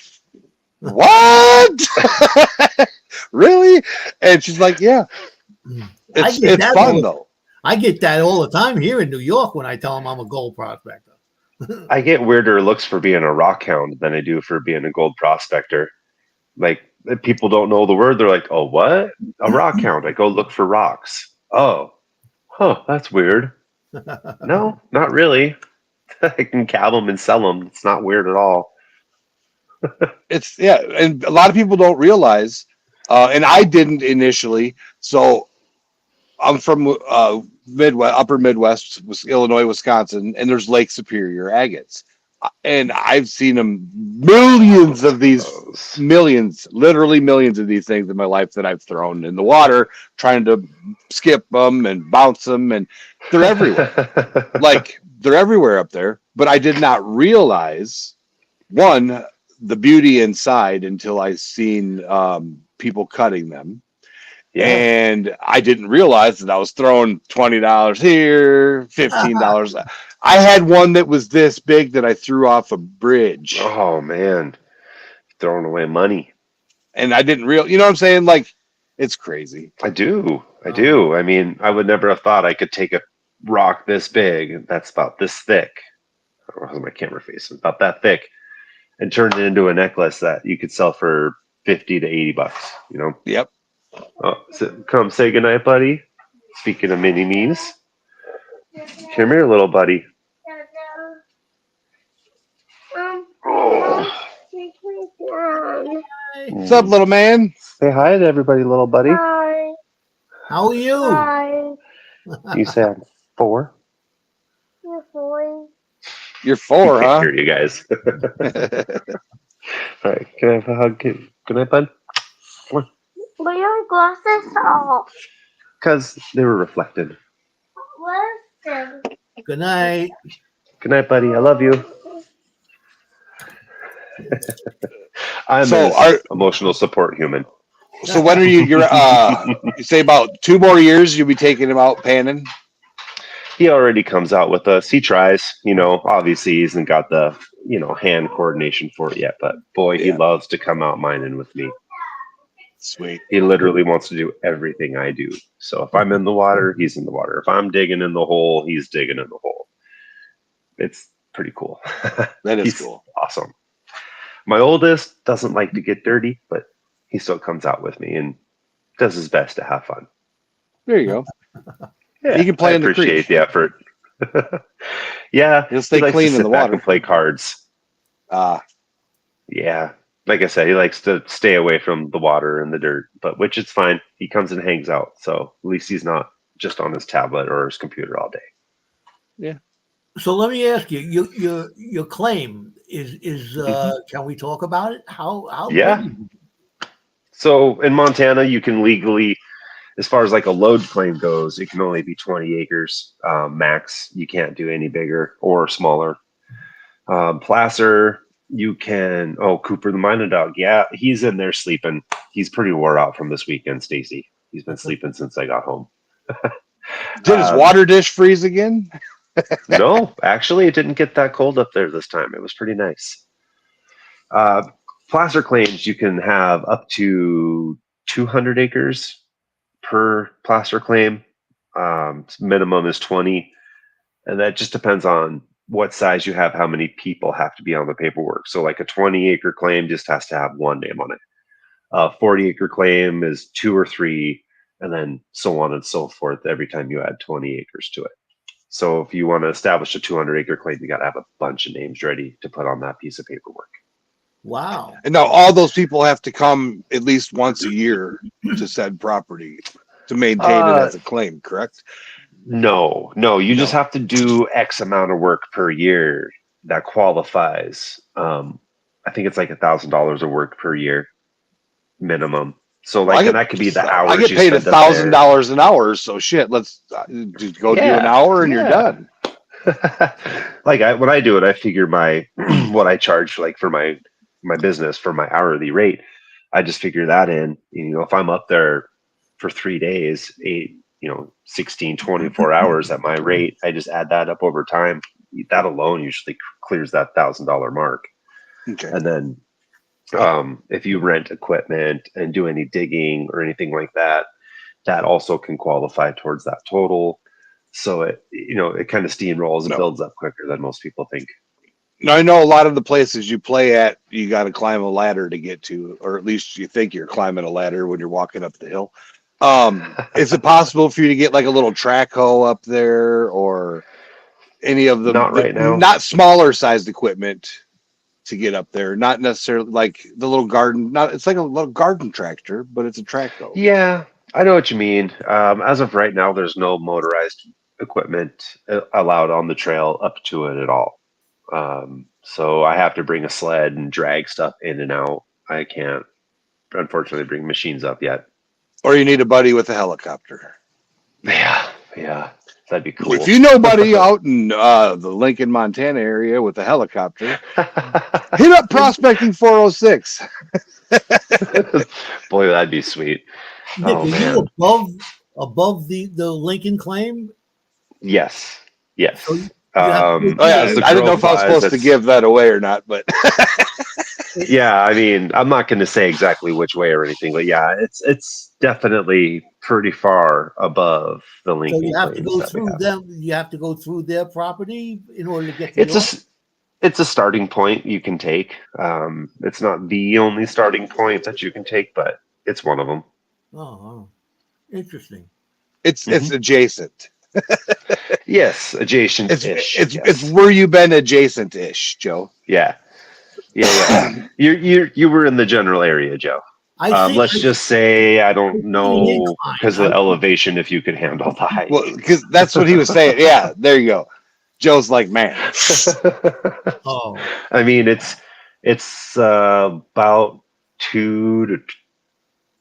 what? Really? And she's like, yeah, it's fun though. I get that all the time here in New York when I tell them I'm a gold prospector. I get weirder looks for being a rock hound than I do for being a gold prospector. Like, if people don't know the word, they're like, "Oh, what? A rock hound? I go look for rocks." Oh, huh, that's weird. No, not really. I can cab them and sell them. It's not weird at all. And a lot of people don't realize, and I didn't initially. So I'm from Midwest, upper Midwest, Illinois, Wisconsin, and there's Lake Superior agates. And I've seen them literally millions of these things in my life that I've thrown in the water, trying to skip them and bounce them, and they're everywhere. Like, they're everywhere up there. But I did not realize, one, the beauty inside until I seen people cutting them. Yeah. And I didn't realize that I was throwing $20 here, $15. I had one that was this big that I threw off a bridge. Oh man, throwing away money. And I didn't you know what I'm saying? Like, it's crazy. I do. I mean, I would never have thought I could take a rock this big, that's about this thick. I don't know how my camera face is, about that thick, and turn it into a necklace that you could sell for $50 to $80. You know? Yep. Oh, come say goodnight, buddy. Speaking of mini me's, come here, little buddy. Oh. What's up, little man? Say hi to everybody, little buddy. Hi. How are you? Hi. You say I'm 4. You're 4. You're 4, I huh? can't hear you guys. All right, can I have a hug? Good night, bud. But your glasses off. Because they were reflected. Listen. Good night. Good night, buddy. I love you. I'm So an emotional support human. So when are you you say about 2 more years you'll be taking him out panning? He already comes out with us. He tries, obviously he hasn't got the, hand coordination for it yet, but boy, he loves to come out mining with me. Sweet. He literally wants to do everything I do. So if I'm in the water, he's in the water. If I'm digging in the hole, he's digging in the hole. It's pretty cool. That is He's cool. Awesome. My oldest doesn't like to get dirty, but he still comes out with me and does his best to have fun. There you go. Yeah, He can play in the creek. I appreciate the effort. Yeah, He'll stay he likes clean to in sit the back water. and play cards. Yeah, like I said, he likes to stay away from the water and the dirt, but which is fine. He comes and hangs out, so at least he's not just on his tablet or his computer all day. Yeah. So let me ask you, your claim is can we talk about it? How Yeah. big? So in Montana, you can legally, as far as like a load claim goes, it can only be 20 acres max. You can't do any bigger or smaller. Placer, you can. Oh, Cooper the Mining Dog. Yeah, he's in there sleeping. He's pretty wore out from this weekend, Stacy. He's been sleeping since I got home. Did his water dish freeze again? No, actually, it didn't get that cold up there this time. It was pretty nice. Placer claims you can have up to 200 acres per placer claim. Minimum is 20, and that just depends on what size you have, how many people have to be on the paperwork. So like a 20-acre claim just has to have one name on it. A 40-acre claim is 2 or 3, and then so on and so forth every time you add 20 acres to it. So if you want to establish a 200-acre claim, you got to have a bunch of names ready to put on that piece of paperwork. Wow. And now all those people have to come at least once a year to said property to maintain it as a claim, correct? No, you just have to do X amount of work per year that qualifies. I think it's like $1,000 of work per year minimum. So like, and that could be the hours. I get paid $1,000 an hour, so shit. Let's just go do an hour and you're done. When I do it, I figure my what I charge like for my business for my hourly rate. I just figure that in. If I'm up there for 3 days, 16, 24 hours at my rate, I just add that up over time. That alone usually clears that $1,000 mark. Okay. And then if you rent equipment and do any digging or anything like that, that also can qualify towards that total. So it kind of steamrolls and No. builds up quicker than most people think. Now, I know a lot of the places you play at, you got to climb a ladder to get to, or at least you think you're climbing a ladder when you're walking up the hill. Is it possible for you to get like a little track hoe up there, or any of the Not right now. not smaller sized equipment to get up there? Not necessarily like the little garden. It's like a little garden tractor, but it's a track hoe. Yeah, I know what you mean. As of right now, there's no motorized equipment allowed on the trail up to it at all. So I have to bring a sled and drag stuff in and out. I can't, unfortunately, bring machines up yet. Or you need a buddy with a helicopter. Yeah, that'd be cool. If you know buddy out in the Lincoln, Montana area with a helicopter, hit up Prospecting 406. Boy, that'd be sweet. Nick, Oh, are man. you above the Lincoln claim? Yes. So you Oh yeah, as the I didn't know crow if I was flies, supposed to it's- give that away or not, but Yeah, I mean, I'm not going to say exactly which way or anything, but yeah, it's definitely pretty far above the So Lincoln you have to claims go that we through have. them. You have to go through their property in order to get to yours? It's a starting point you can take. It's not the only starting point that you can take, but it's one of them. Oh, interesting. it's adjacent. Yes, adjacent-ish. It's where you been adjacent-ish, Joe. Yeah. You were in the general area, Joe. Let's just say I don't know because of the elevation if you could handle the height. Well, because that's what he was saying. Yeah, there you go. Joe's like, man, Oh, I mean, it's about 2 to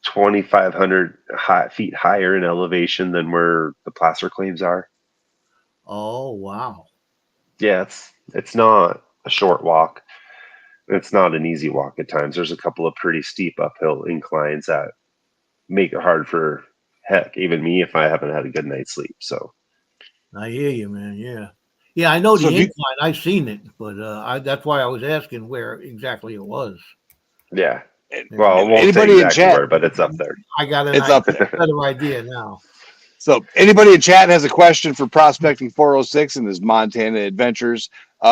2,500 feet higher in elevation than where the placer claims are. oh, wow. Yeah, it's not a short walk. It's not an easy walk at times. There's a couple of pretty steep uphill inclines that make it hard for even me if I haven't had a good night's sleep. So I hear you, man. Yeah. I know So the if you- incline. I've seen it, but that's why I was asking where exactly it was. yeah. Well, I won't say Anybody in exactly chat- where, but it's up there. I got it's up there. better idea now. So anybody in chat has a question for Prospecting 406 and his Montana adventures.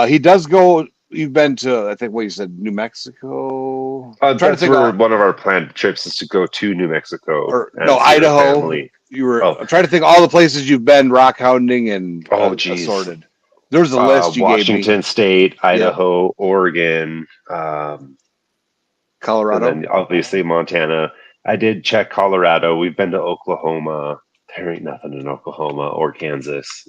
He does go. You've been to, I think, what you said, New Mexico. I'm trying to That's think. where one of our planned trips is to go to New Mexico Or and no, see our Idaho. family. You were. Oh. I'm trying to think all the places you've been rock hounding and Oh, geez. assorted. There's a list you Washington gave me. State, Idaho, Oregon, Colorado. and then obviously Montana. I did check Colorado. We've been to Oklahoma. There ain't nothing in Oklahoma or Kansas.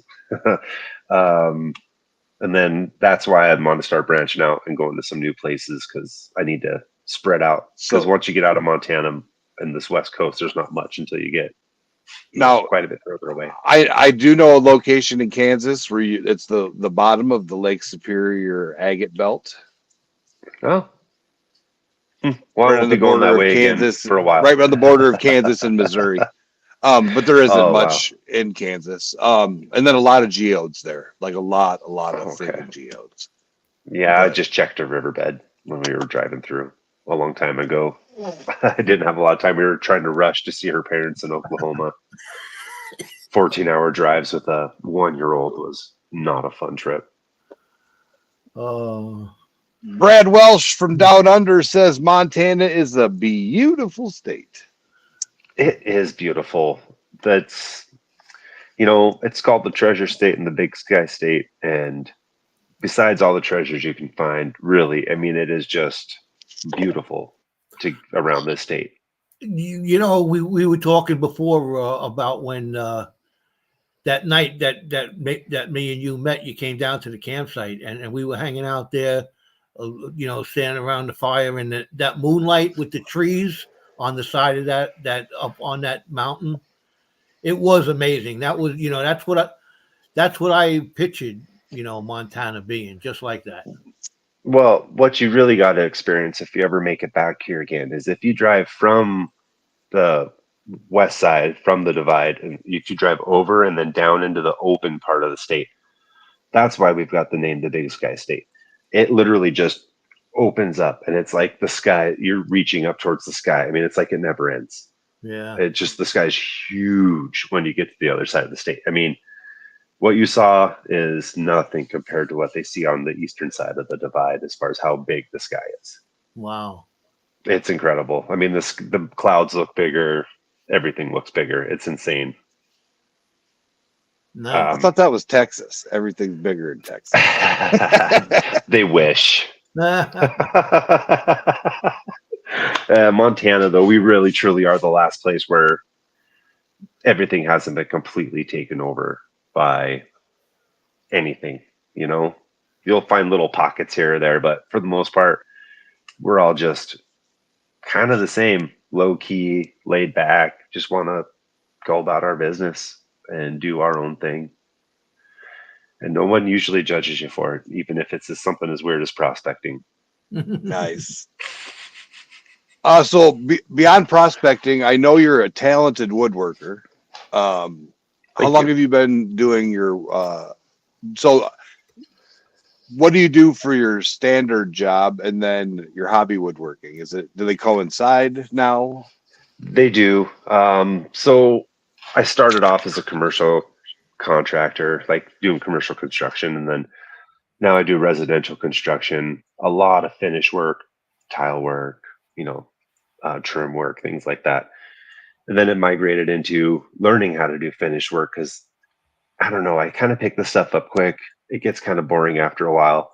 And then that's why I'm going to start branching out and going to some new places because I need to spread out. Because So- once you get out of Montana and this West Coast, there's not much until you get Now, quite a bit further away. I do know a location in Kansas where it's the bottom of the Lake Superior agate belt. Oh. Well, Right we'll on be going that way Kansas, again for a while. right on the border of Kansas and Missouri. But there isn't Oh, wow. much in Kansas. And then a lot of geodes there, like a lot of Okay. freaking geodes. Yeah, I But- just checked a riverbed when we were driving through a long time ago. I didn't have a lot of time. We were trying to rush to see her parents in Oklahoma. 14-hour drives with a 1-year-old was not a fun trip. Brad Welsh from Down Under says Montana is a beautiful state. It is beautiful. That's, it's called the Treasure State and the Big Sky State. And besides all the treasures you can find, really, I mean, it is just beautiful around this state. We were talking before about when that night that me and you met. You came down to the campsite and we were hanging out there, standing around the fire and that moonlight with the trees on the side of that up on that mountain. It was amazing. That was that's what I pictured Montana being just like that. Well, what you really got to experience if you ever make it back here again is if you drive from the west side, from the divide, and if you drive over and then down into the open part of the state. That's why we've got the name the Big Sky State. It literally just opens up and it's like the sky, you're reaching up towards the sky. I mean, it's like it never ends. Yeah. It's just the sky's huge when you get to the other side of the state. I mean, what you saw is nothing compared to what they see on the eastern side of the divide as far as how big the sky is. Wow. It's incredible. I mean, the clouds look bigger. Everything looks bigger. It's insane. Nice. I thought that was Texas. Everything's bigger in Texas. They wish. Montana, though, we really truly are the last place where everything hasn't been completely taken over by anything. You'll find little pockets here or there, but for the most part, we're all just kind of the same, low key, laid back, just want to go about our business and do our own thing. And no one usually judges you for it, even if it's something as weird as prospecting. Nice. So beyond prospecting, I know you're a talented woodworker. How long have you been doing your? So, what do you do for your standard job and then your hobby woodworking? Do they coincide now? They do. So I started off as a commercial contractor, like doing commercial construction, and then now I do residential construction, a lot of finish work, tile work, trim work, things like that. And then it migrated into learning how to do finish work because I don't know, I kind of pick the stuff up quick. It gets kind of boring after a while.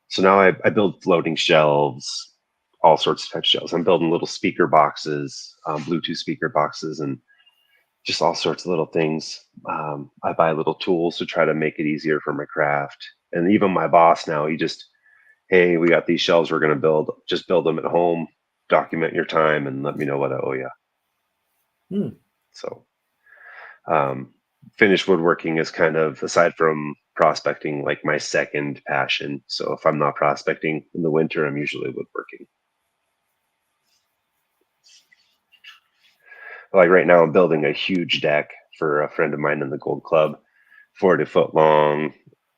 So now I build floating shelves, all sorts of types of shelves. I'm building little speaker boxes, Bluetooth speaker boxes, and just all sorts of little things. I buy little tools to try to make it easier for my craft. And even my boss now, hey, we got these shelves we're going to build. Just build them at home, document your time, and let me know what I owe you. So finished woodworking is kind of, aside from prospecting, like my second passion. So if I'm not prospecting in the winter, I'm usually woodworking. Like right now, I'm building a huge deck for a friend of mine in the Gold Club, 40 foot long,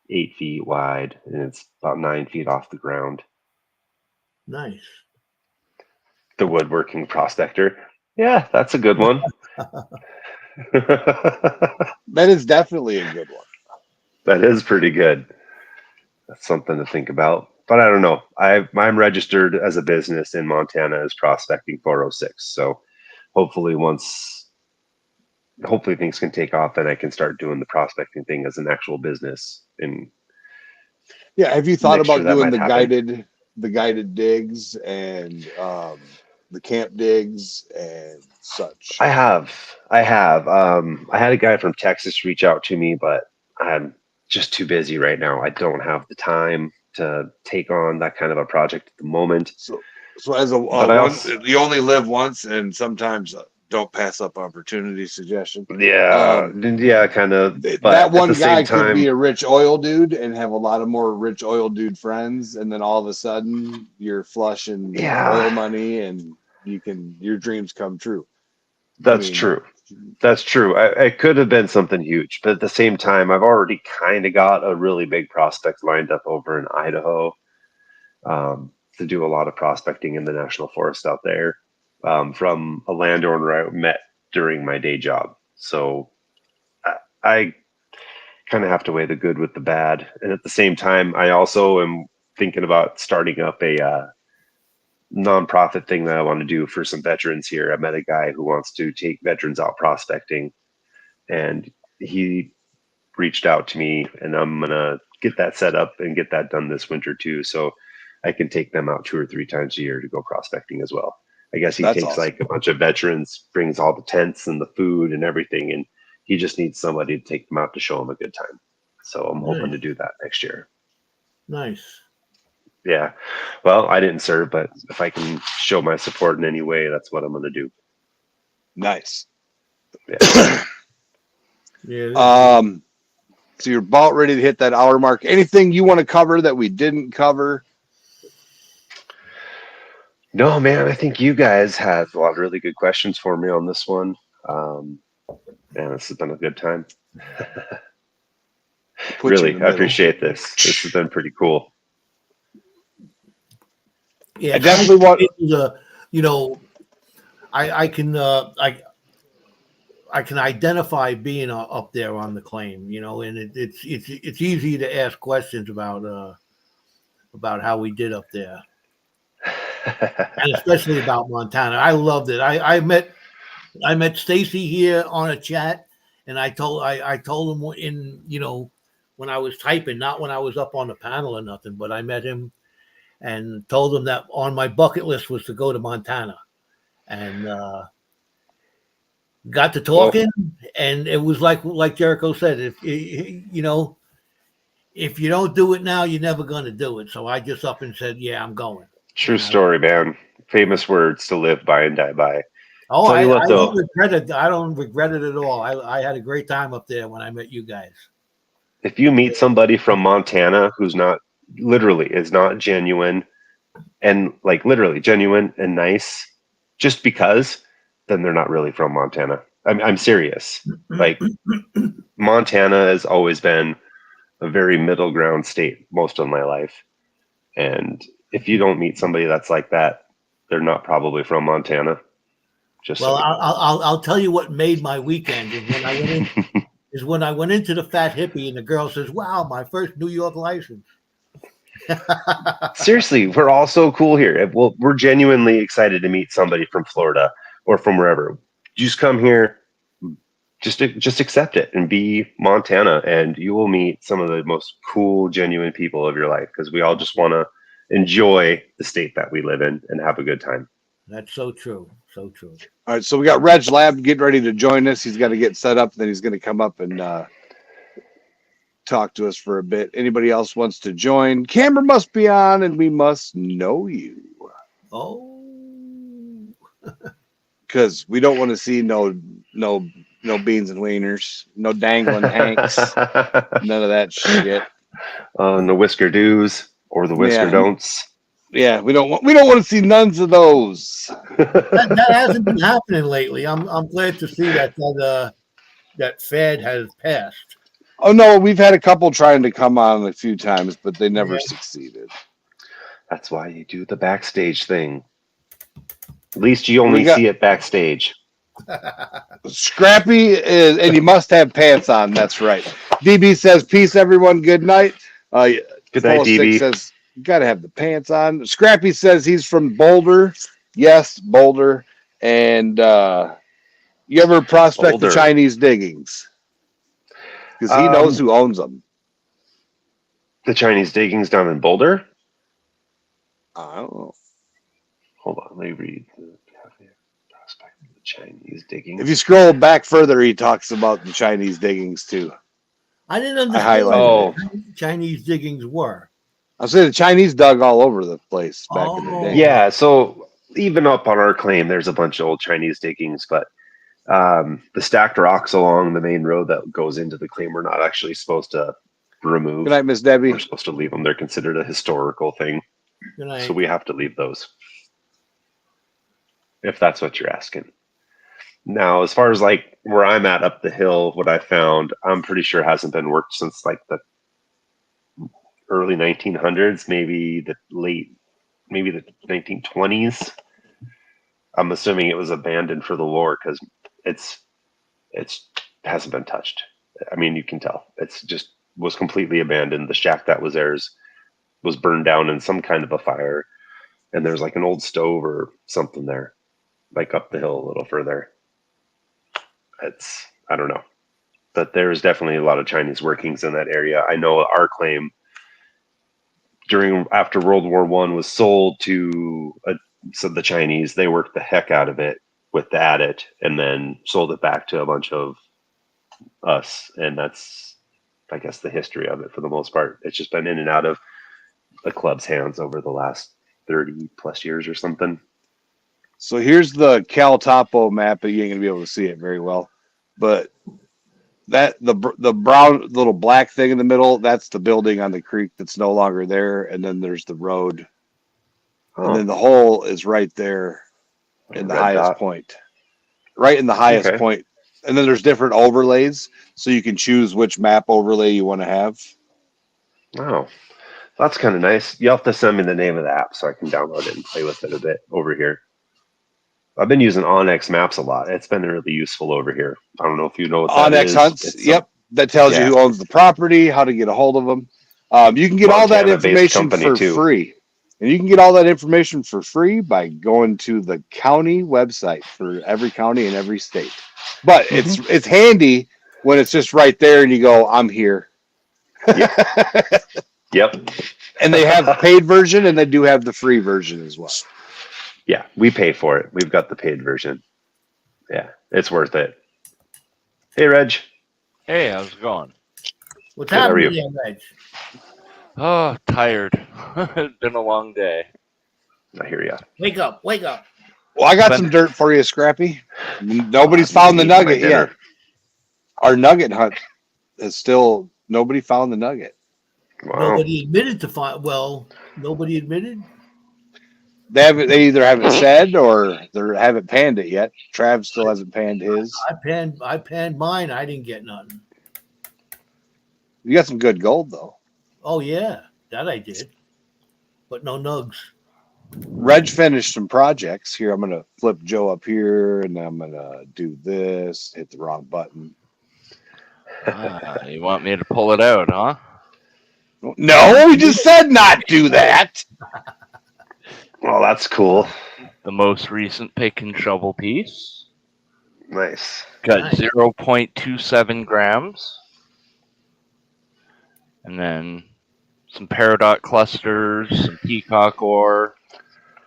8 feet wide, and it's about 9 feet off the ground. Nice. The woodworking prospector. Yeah, that's a good one. That is definitely a good one. That is pretty good. That's something to think about. But I don't know. I'm registered as a business in Montana as Prospecting 406. So hopefully things can take off and I can start doing the prospecting thing as an actual business. And yeah, have you thought about doing happen. the guided digs and the camp digs and such? I have. I had a guy from Texas reach out to me, but I'm just too busy right now. I don't have the time to take on that kind of a project at the moment. So as you only live once, and sometimes don't pass up opportunity suggestion. Yeah, kind of. But that one guy could be a rich oil dude and have a lot of more rich oil dude friends, and then all of a sudden you're flush in oil money, and your dreams come true. That's true. That's true. It could have been something huge, but at the same time, I've already kind of got a really big prospect lined up over in Idaho to do a lot of prospecting in the national forest out there from a landowner I met during my day job. So I kind of have to weigh the good with the bad. And at the same time, I also am thinking about starting up a nonprofit thing that I want to do for some veterans here. I met a guy who wants to take veterans out prospecting, and he reached out to me, and I'm gonna get that set up and get that done this winter too, so I can take them out 2 or 3 times a year to go prospecting as well. I guess he takes awesome. Like a bunch of veterans, brings all the tents and the food and everything, and he just needs somebody to take them out to show them a good time. So I'm hoping to do that next year. Nice. Yeah. Well, I didn't serve, but if I can show my support in any way, that's what I'm going to do. Nice. Yeah. Yeah. So you're about ready to hit that hour mark. Anything you want to cover that we didn't cover? No, man, I think you guys had a lot of really good questions for me on this one. Man, this has been a good time. Put you in Really, the I middle. appreciate this. This has been pretty cool. Yeah, I it's nice definitely to want. be able to, you know, I can I can identify being up there on the claim, you know, and it's easy to ask questions about how we did up there, and especially about Montana. I loved it. I met Stacy here on a chat, and I told him in, you know, when I was typing, not when I was up on the panel or nothing, but I met him and told him that on my bucket list was to go to Montana, and got to talking, and it was like Jericho said, if you know, if you don't do it now, you're never going to do it. So I just up and said, yeah, I'm going. True And story, man. Famous words to live by and die by. oh, Tell you what, I though. don't regret it. I don't regret it at all. I had a great time up there when I met you guys. If you meet somebody from Montana who's not literally is not genuine and like literally genuine and nice just because, then they're not really from Montana. I'm serious. Like Montana has always been a very middle ground state most of my life. And if you don't meet somebody that's like that, they're not probably from Montana. Just Well, so you know. I'll tell you what made my weekend is when I went into the Fat Hippie and the girl says, "Wow, my first New York license." Seriously, we're all so cool here. Well, we're genuinely excited to meet somebody from Florida or from wherever. You just come here, just accept it and be Montana, and you will meet some of the most cool, genuine people of your life because we all just want to enjoy the state that we live in and have a good time. That's so true. So true. All right, so we got Reg Lab getting ready to join us. He's got to get set up, then he's going to come up and talk to us for a bit. Anybody else wants to join? Camera must be on, and we must know you Oh, because we don't want to see no beans and wieners, no dangling hanks, none of that shit. The whisker do's or the whisker Yeah. don'ts. Yeah, we don't want to see none of those. that hasn't been happening lately. I'm glad to see that fad has passed. Oh no, we've had a couple trying to come on a few times, but they never Yeah. succeeded. That's why you do the backstage thing. At least you only We got- see it backstage. Scrappy is, and you must have pants on. That's right. DB says, "Peace, everyone. Good night." Good night, 406 DB. says, "You gotta have the pants on." Scrappy says he's from Boulder. Yes, Boulder. And you ever prospect Boulder. the Chinese diggings? Because he knows who owns them. The Chinese diggings down in Boulder? I don't know. Hold on, let me read the prospect of the Chinese diggings. If you scroll back further, he talks about the Chinese diggings too. I didn't understand highlighted what Chinese diggings were. I'll say the Chinese dug all over the place back in the Oh. day. Yeah, so even up on our claim, there's a bunch of old Chinese diggings, but the stacked rocks along the main road that goes into the claim we're not actually supposed to remove. Good night, Miss Debbie. We're supposed to leave them. They're considered a historical thing, Good night. so we have to leave those. If that's what you're asking. Now, as far as like where I'm at up the hill, what I found, I'm pretty sure hasn't been worked since like the early 1900s, maybe the 1920s. I'm assuming it was abandoned for the war because it's hasn't been touched. I mean, you can tell it's just was completely abandoned. The shack that was theirs was burned down in some kind of a fire, and there's like an old stove or something there, like up the hill a little further. I don't know, but there's definitely a lot of Chinese workings in that area. I know our claim after World War I was sold to so the Chinese. They worked the heck out of it with the adit and then sold it back to a bunch of us, and that's I guess the history of it for the most part. It's just been in and out of the club's hands over the last 30 plus years or something. So here's the Cal Topo map, but you ain't gonna be able to see it very well. But that the brown little black thing in the middle, that's the building on the creek that's no longer there, and then there's the road, and then the hole is right there in the Red highest dot. point, right in the highest Okay. point. And then there's different overlays, so you can choose which map overlay you want to have. Wow. That's kind of nice. You have to send me the name of the app so I can download it and play with it a bit over here. I've been using Onyx Maps a lot. It's been really useful over here. I don't know if you know what that Onyx is. Hunts, It's yep, that tells you who owns the property, how to get a hold of them. You can get all that Montana-based information company, for too. free. And you can get all that information for free by going to the county website for every county in every state. But it's handy when it's just right there and you go, I'm here. Yep. And they have the paid version and they do have the free version as well. Yeah, we pay for it. We've got the paid version. Yeah, it's worth it. Hey, Reg. Hey, how's it going? What's Good, how are happening you? there, Reg? Oh, tired. It's been a long day. I hear ya. Wake up, wake up. Well, I got some dirt for you, Scrappy. Nobody's found the nugget yet. Our nugget hunt is still, nobody found the nugget. Wow. Nobody admitted to find. Well, nobody admitted. They either haven't said or they haven't panned it yet. Trav still hasn't panned his. I panned mine. I didn't get nothing. You got some good gold though. Oh yeah, that I did, but no nugs. Reg finished some projects. Here, I'm gonna flip Joe up here, and I'm gonna do this. Hit the wrong button. You want me to pull it out, huh? No, we just said not do that. Well, that's cool. The most recent pick and shovel piece. Nice. Got Nice. 0.27 grams. And then some peridot clusters, some peacock ore,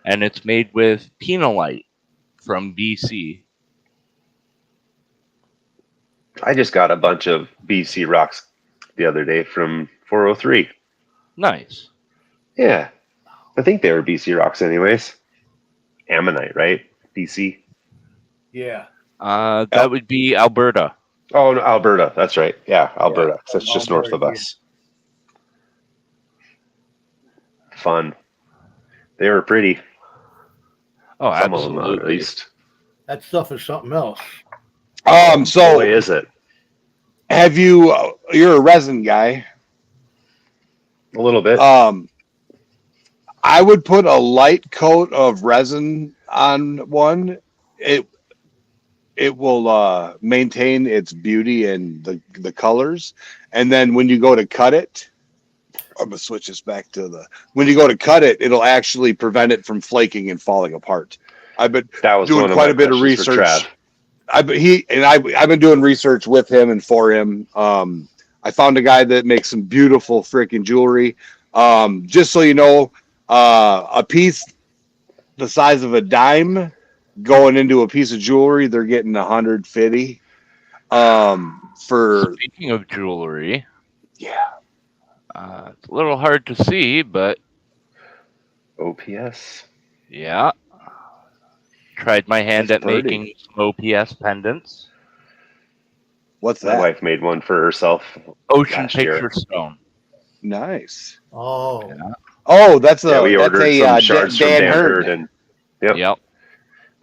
and it's made with penolite from BC. I just got a bunch of BC rocks the other day from 403. Nice. Yeah. I think they were BC rocks anyways. Ammonite, right? BC. Yeah. That would be Alberta. Oh, no, Alberta. That's right. Yeah, Alberta. So it's just north Alberta, of us. Fun. They were pretty. Oh, Some of them, absolutely. at least. That stuff is something else. So Boy, is it. have you? You're a resin guy. A little bit. I would put a light coat of resin on one. It will maintain its beauty and the colors. And then when you go to cut it, I'm gonna switch this back to when you go to cut it, it'll actually prevent it from flaking and falling apart. I've been That was doing one of quite my a bit of questions for research. Trav. I've been doing research with him and for him. I found a guy that makes some beautiful freaking jewelry. Just so you know, a piece the size of a dime going into a piece of jewelry, they're getting 150. For Speaking of jewelry, yeah, it's a little hard to see, but OPS. yeah. Tried my hand That's at making some OPS pendants. what's My that? wife made one for herself. Ocean Last year. picture stone. Nice. Oh, Yeah. Oh, that's Yeah, we ordered some shards from Dan Dan Hurd. Hurd, and yep. Yep.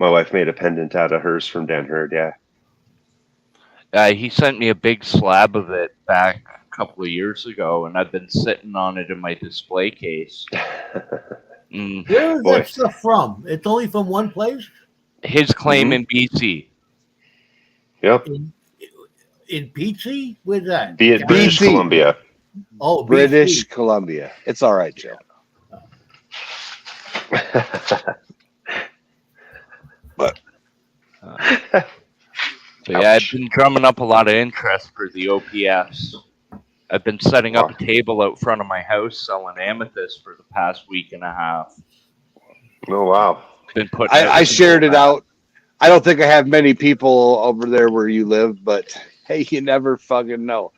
My wife made a pendant out of hers from Dan Hurd. Yeah. He sent me a big slab of it back a couple of years ago, and I've been sitting on it in my display case. where is Boy. that stuff from? It's only from one place. His claim in BC. Yep. In PC? Where's that? British BC. Columbia. Oh, British BC. Columbia. It's all right, Joe. So yeah, I've been drumming up a lot of interest for the OPS. I've been setting up a table out front of my house selling amethyst for the past week and a half. Oh wow. Been putting I shared it out. I don't think I have many people over there where you live, but hey, you never fucking know.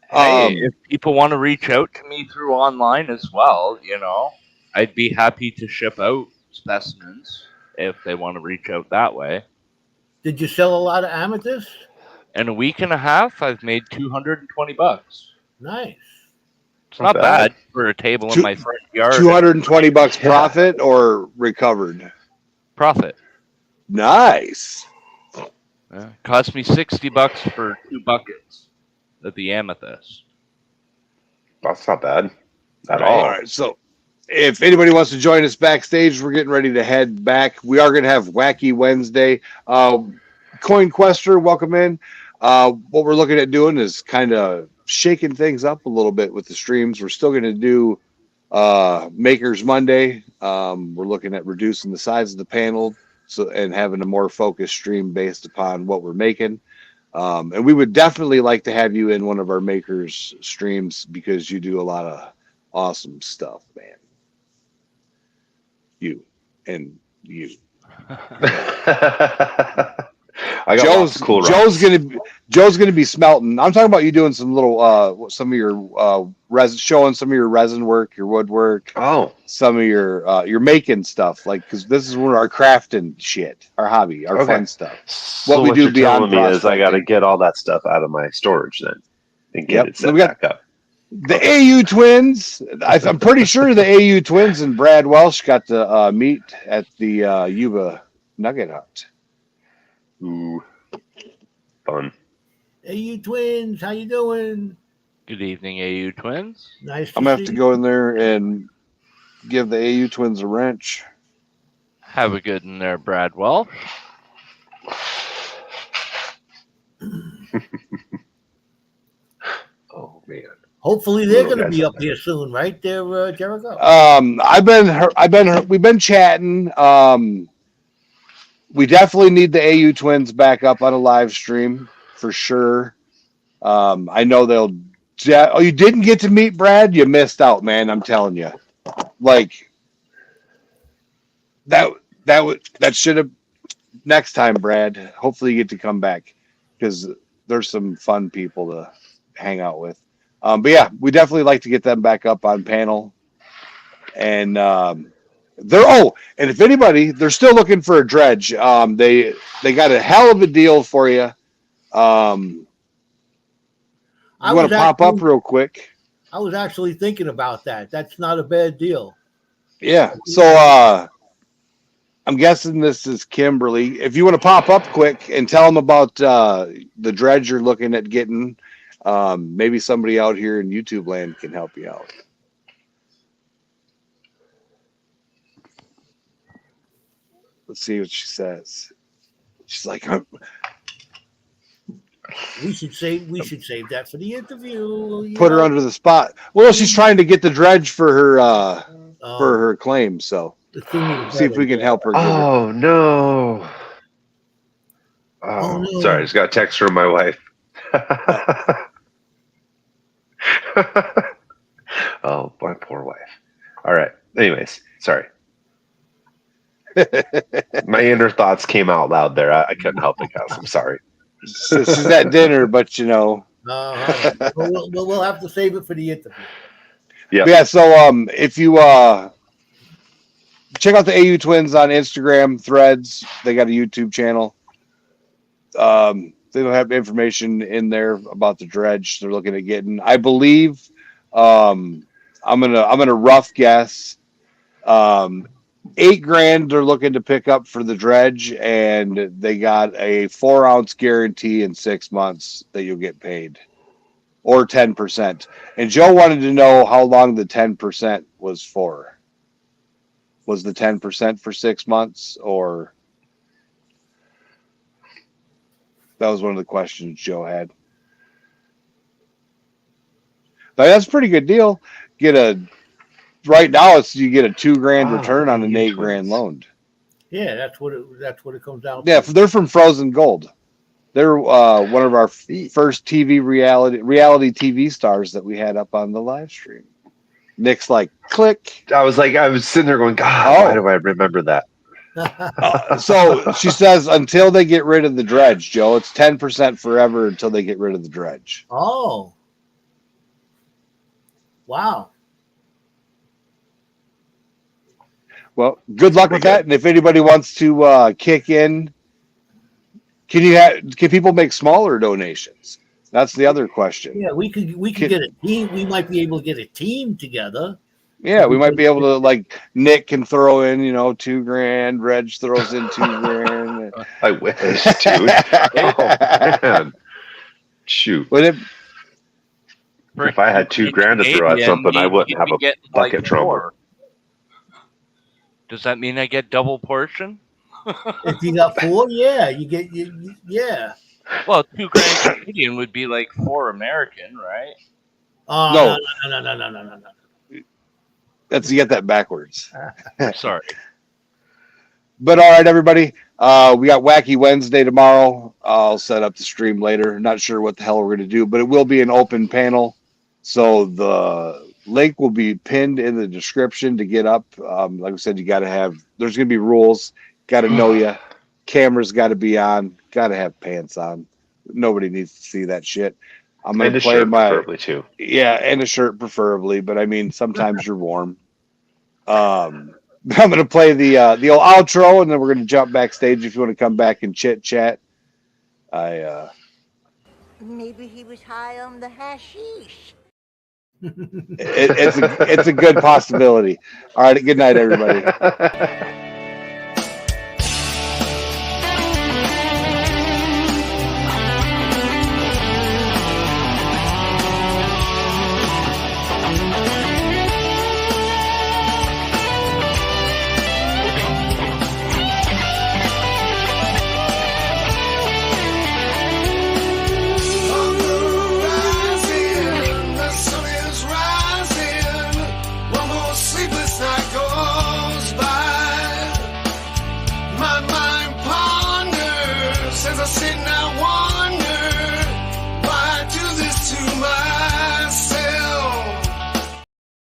Hey, if people want to reach out to me through online as well, I'd be happy to ship out specimens if they want to reach out that way. Did you sell a lot of amethyst? In a week and a half, I've made $220. Nice. It's Not not bad. bad for a table Two- in my front yard. $220 profit or recovered? Profit. Nice. Cost me $60 for 2 buckets of the amethyst. That's not bad at All all. right. So if anybody wants to join us backstage, we're getting ready to head back. We are going to have Wacky Wednesday. Coin Quester, welcome in. What we're looking at doing is kind of shaking things up a little bit with the streams. We're still going to do Makers Monday. We're looking at reducing the size of the panel and having a more focused stream based upon what we're making. And we would definitely like to have you in one of our Makers streams because you do a lot of awesome stuff, man. You. I got lots of cool Joe's rocks. Joe's gonna be smelting. I'm talking about you doing some little some of your resin, showing some of your resin work, your woodwork, Oh, some of your making stuff, like because this is one of our crafting shit, our hobby, our okay. fun stuff. So we what do you're beyond telling me is I got to prospecting. get all that stuff out of my storage then and get Yep. it So set we got back up. the AU twins. I'm pretty sure the AU twins and Brad Welsh got to meet at the Yuba Nugget Hut. Ooh, fun. Hey, you twins, how you doing? Good evening, AU twins. Nice. I'm gonna have to go in there and give the AU twins a wrench. Have a good in there, Bradwell. Oh man. Hopefully they're Little going to guys be up up here soon, right there, Jericho? We've been chatting. We definitely need the AU twins back up on a live stream for sure. I know they'll. Oh, you didn't get to meet Brad? You missed out, man. I'm telling you. Like that should have next time, Brad. Hopefully you get to come back because there's some fun people to hang out with. But yeah, we definitely like to get them back up on panel. And and if anybody, they're still looking for a dredge. They got a hell of a deal for you. You want to pop up real quick? I was actually thinking about that. That's not a bad deal. Yeah. So I'm guessing this is Kimberly. If you want to pop up quick and tell them about the dredge you're looking at getting, maybe somebody out here in YouTube land can help you out. Let's see what she says. She's like, We should save that for the interview. put her under the spot. Well, she's trying to get the dredge for her claim. So see if we can help her. Oh no. Oh, no. Sorry, I just got a text from my wife. Oh, my poor wife. All right. Anyways, sorry. My inner thoughts came out loud there. I couldn't help it, guys. I'm sorry. So she's at dinner, but you know. We'll have to save it for the interview. Yeah. So if you check out the AU Twins on Instagram, Threads, they got a YouTube channel. They don't have information in there about the dredge they're looking at getting. I believe I'm gonna rough guess $8,000 they're looking to pick up for the dredge, and they got a 4-ounce guarantee in 6 months that you'll get paid, or 10%. And Joe wanted to know how long the 10% was for. Was the 10% for 6 months, or that was one of the questions Joe had. Now, that's a pretty good deal. Right now you get a $2,000 return on an $8,000 loan. Yeah, that's what it comes down Yeah, to. they're from Frozen Gold. They're one of our first TV reality TV stars that we had up on the live stream. Nick's like, click. I was sitting there going, God, why do I remember that? So she says until they get rid of the dredge, Joe, it's 10% forever until they get rid of the dredge. Oh. Wow. Well, good luck with that. And if anybody wants to kick in Can people make smaller donations? That's the other question. Yeah, we could get a team. We might be able to get a team together. Yeah, we might be able to, like, Nick can throw in, $2,000. Reg throws in $2,000. I wish, dude. Oh man, shoot. If I had $2,000 to throw at something, I wouldn't have a bucket trouble. Does that mean I get double portion? If you got 4, yeah, you get yeah. Well, $2,000 Canadian would be like 4 American, right? No. You get that backwards. Sorry. But all right, everybody. We got Wacky Wednesday tomorrow. I'll set up the stream later. Not sure what the hell we're going to do, but it will be an open panel. So the link will be pinned in the description to get up. Like I said, there's going to be rules. Got to know you. Camera's got to be on. Got to have pants on. Nobody needs to see that shit. I'm going to play preferably too. Yeah, and a shirt preferably. But I mean, sometimes you're warm. I'm going to play the old outro, and then we're going to jump backstage if you want to come back and chit chat. Maybe he was high on the hashish. It's a good possibility. All right, good night, everybody.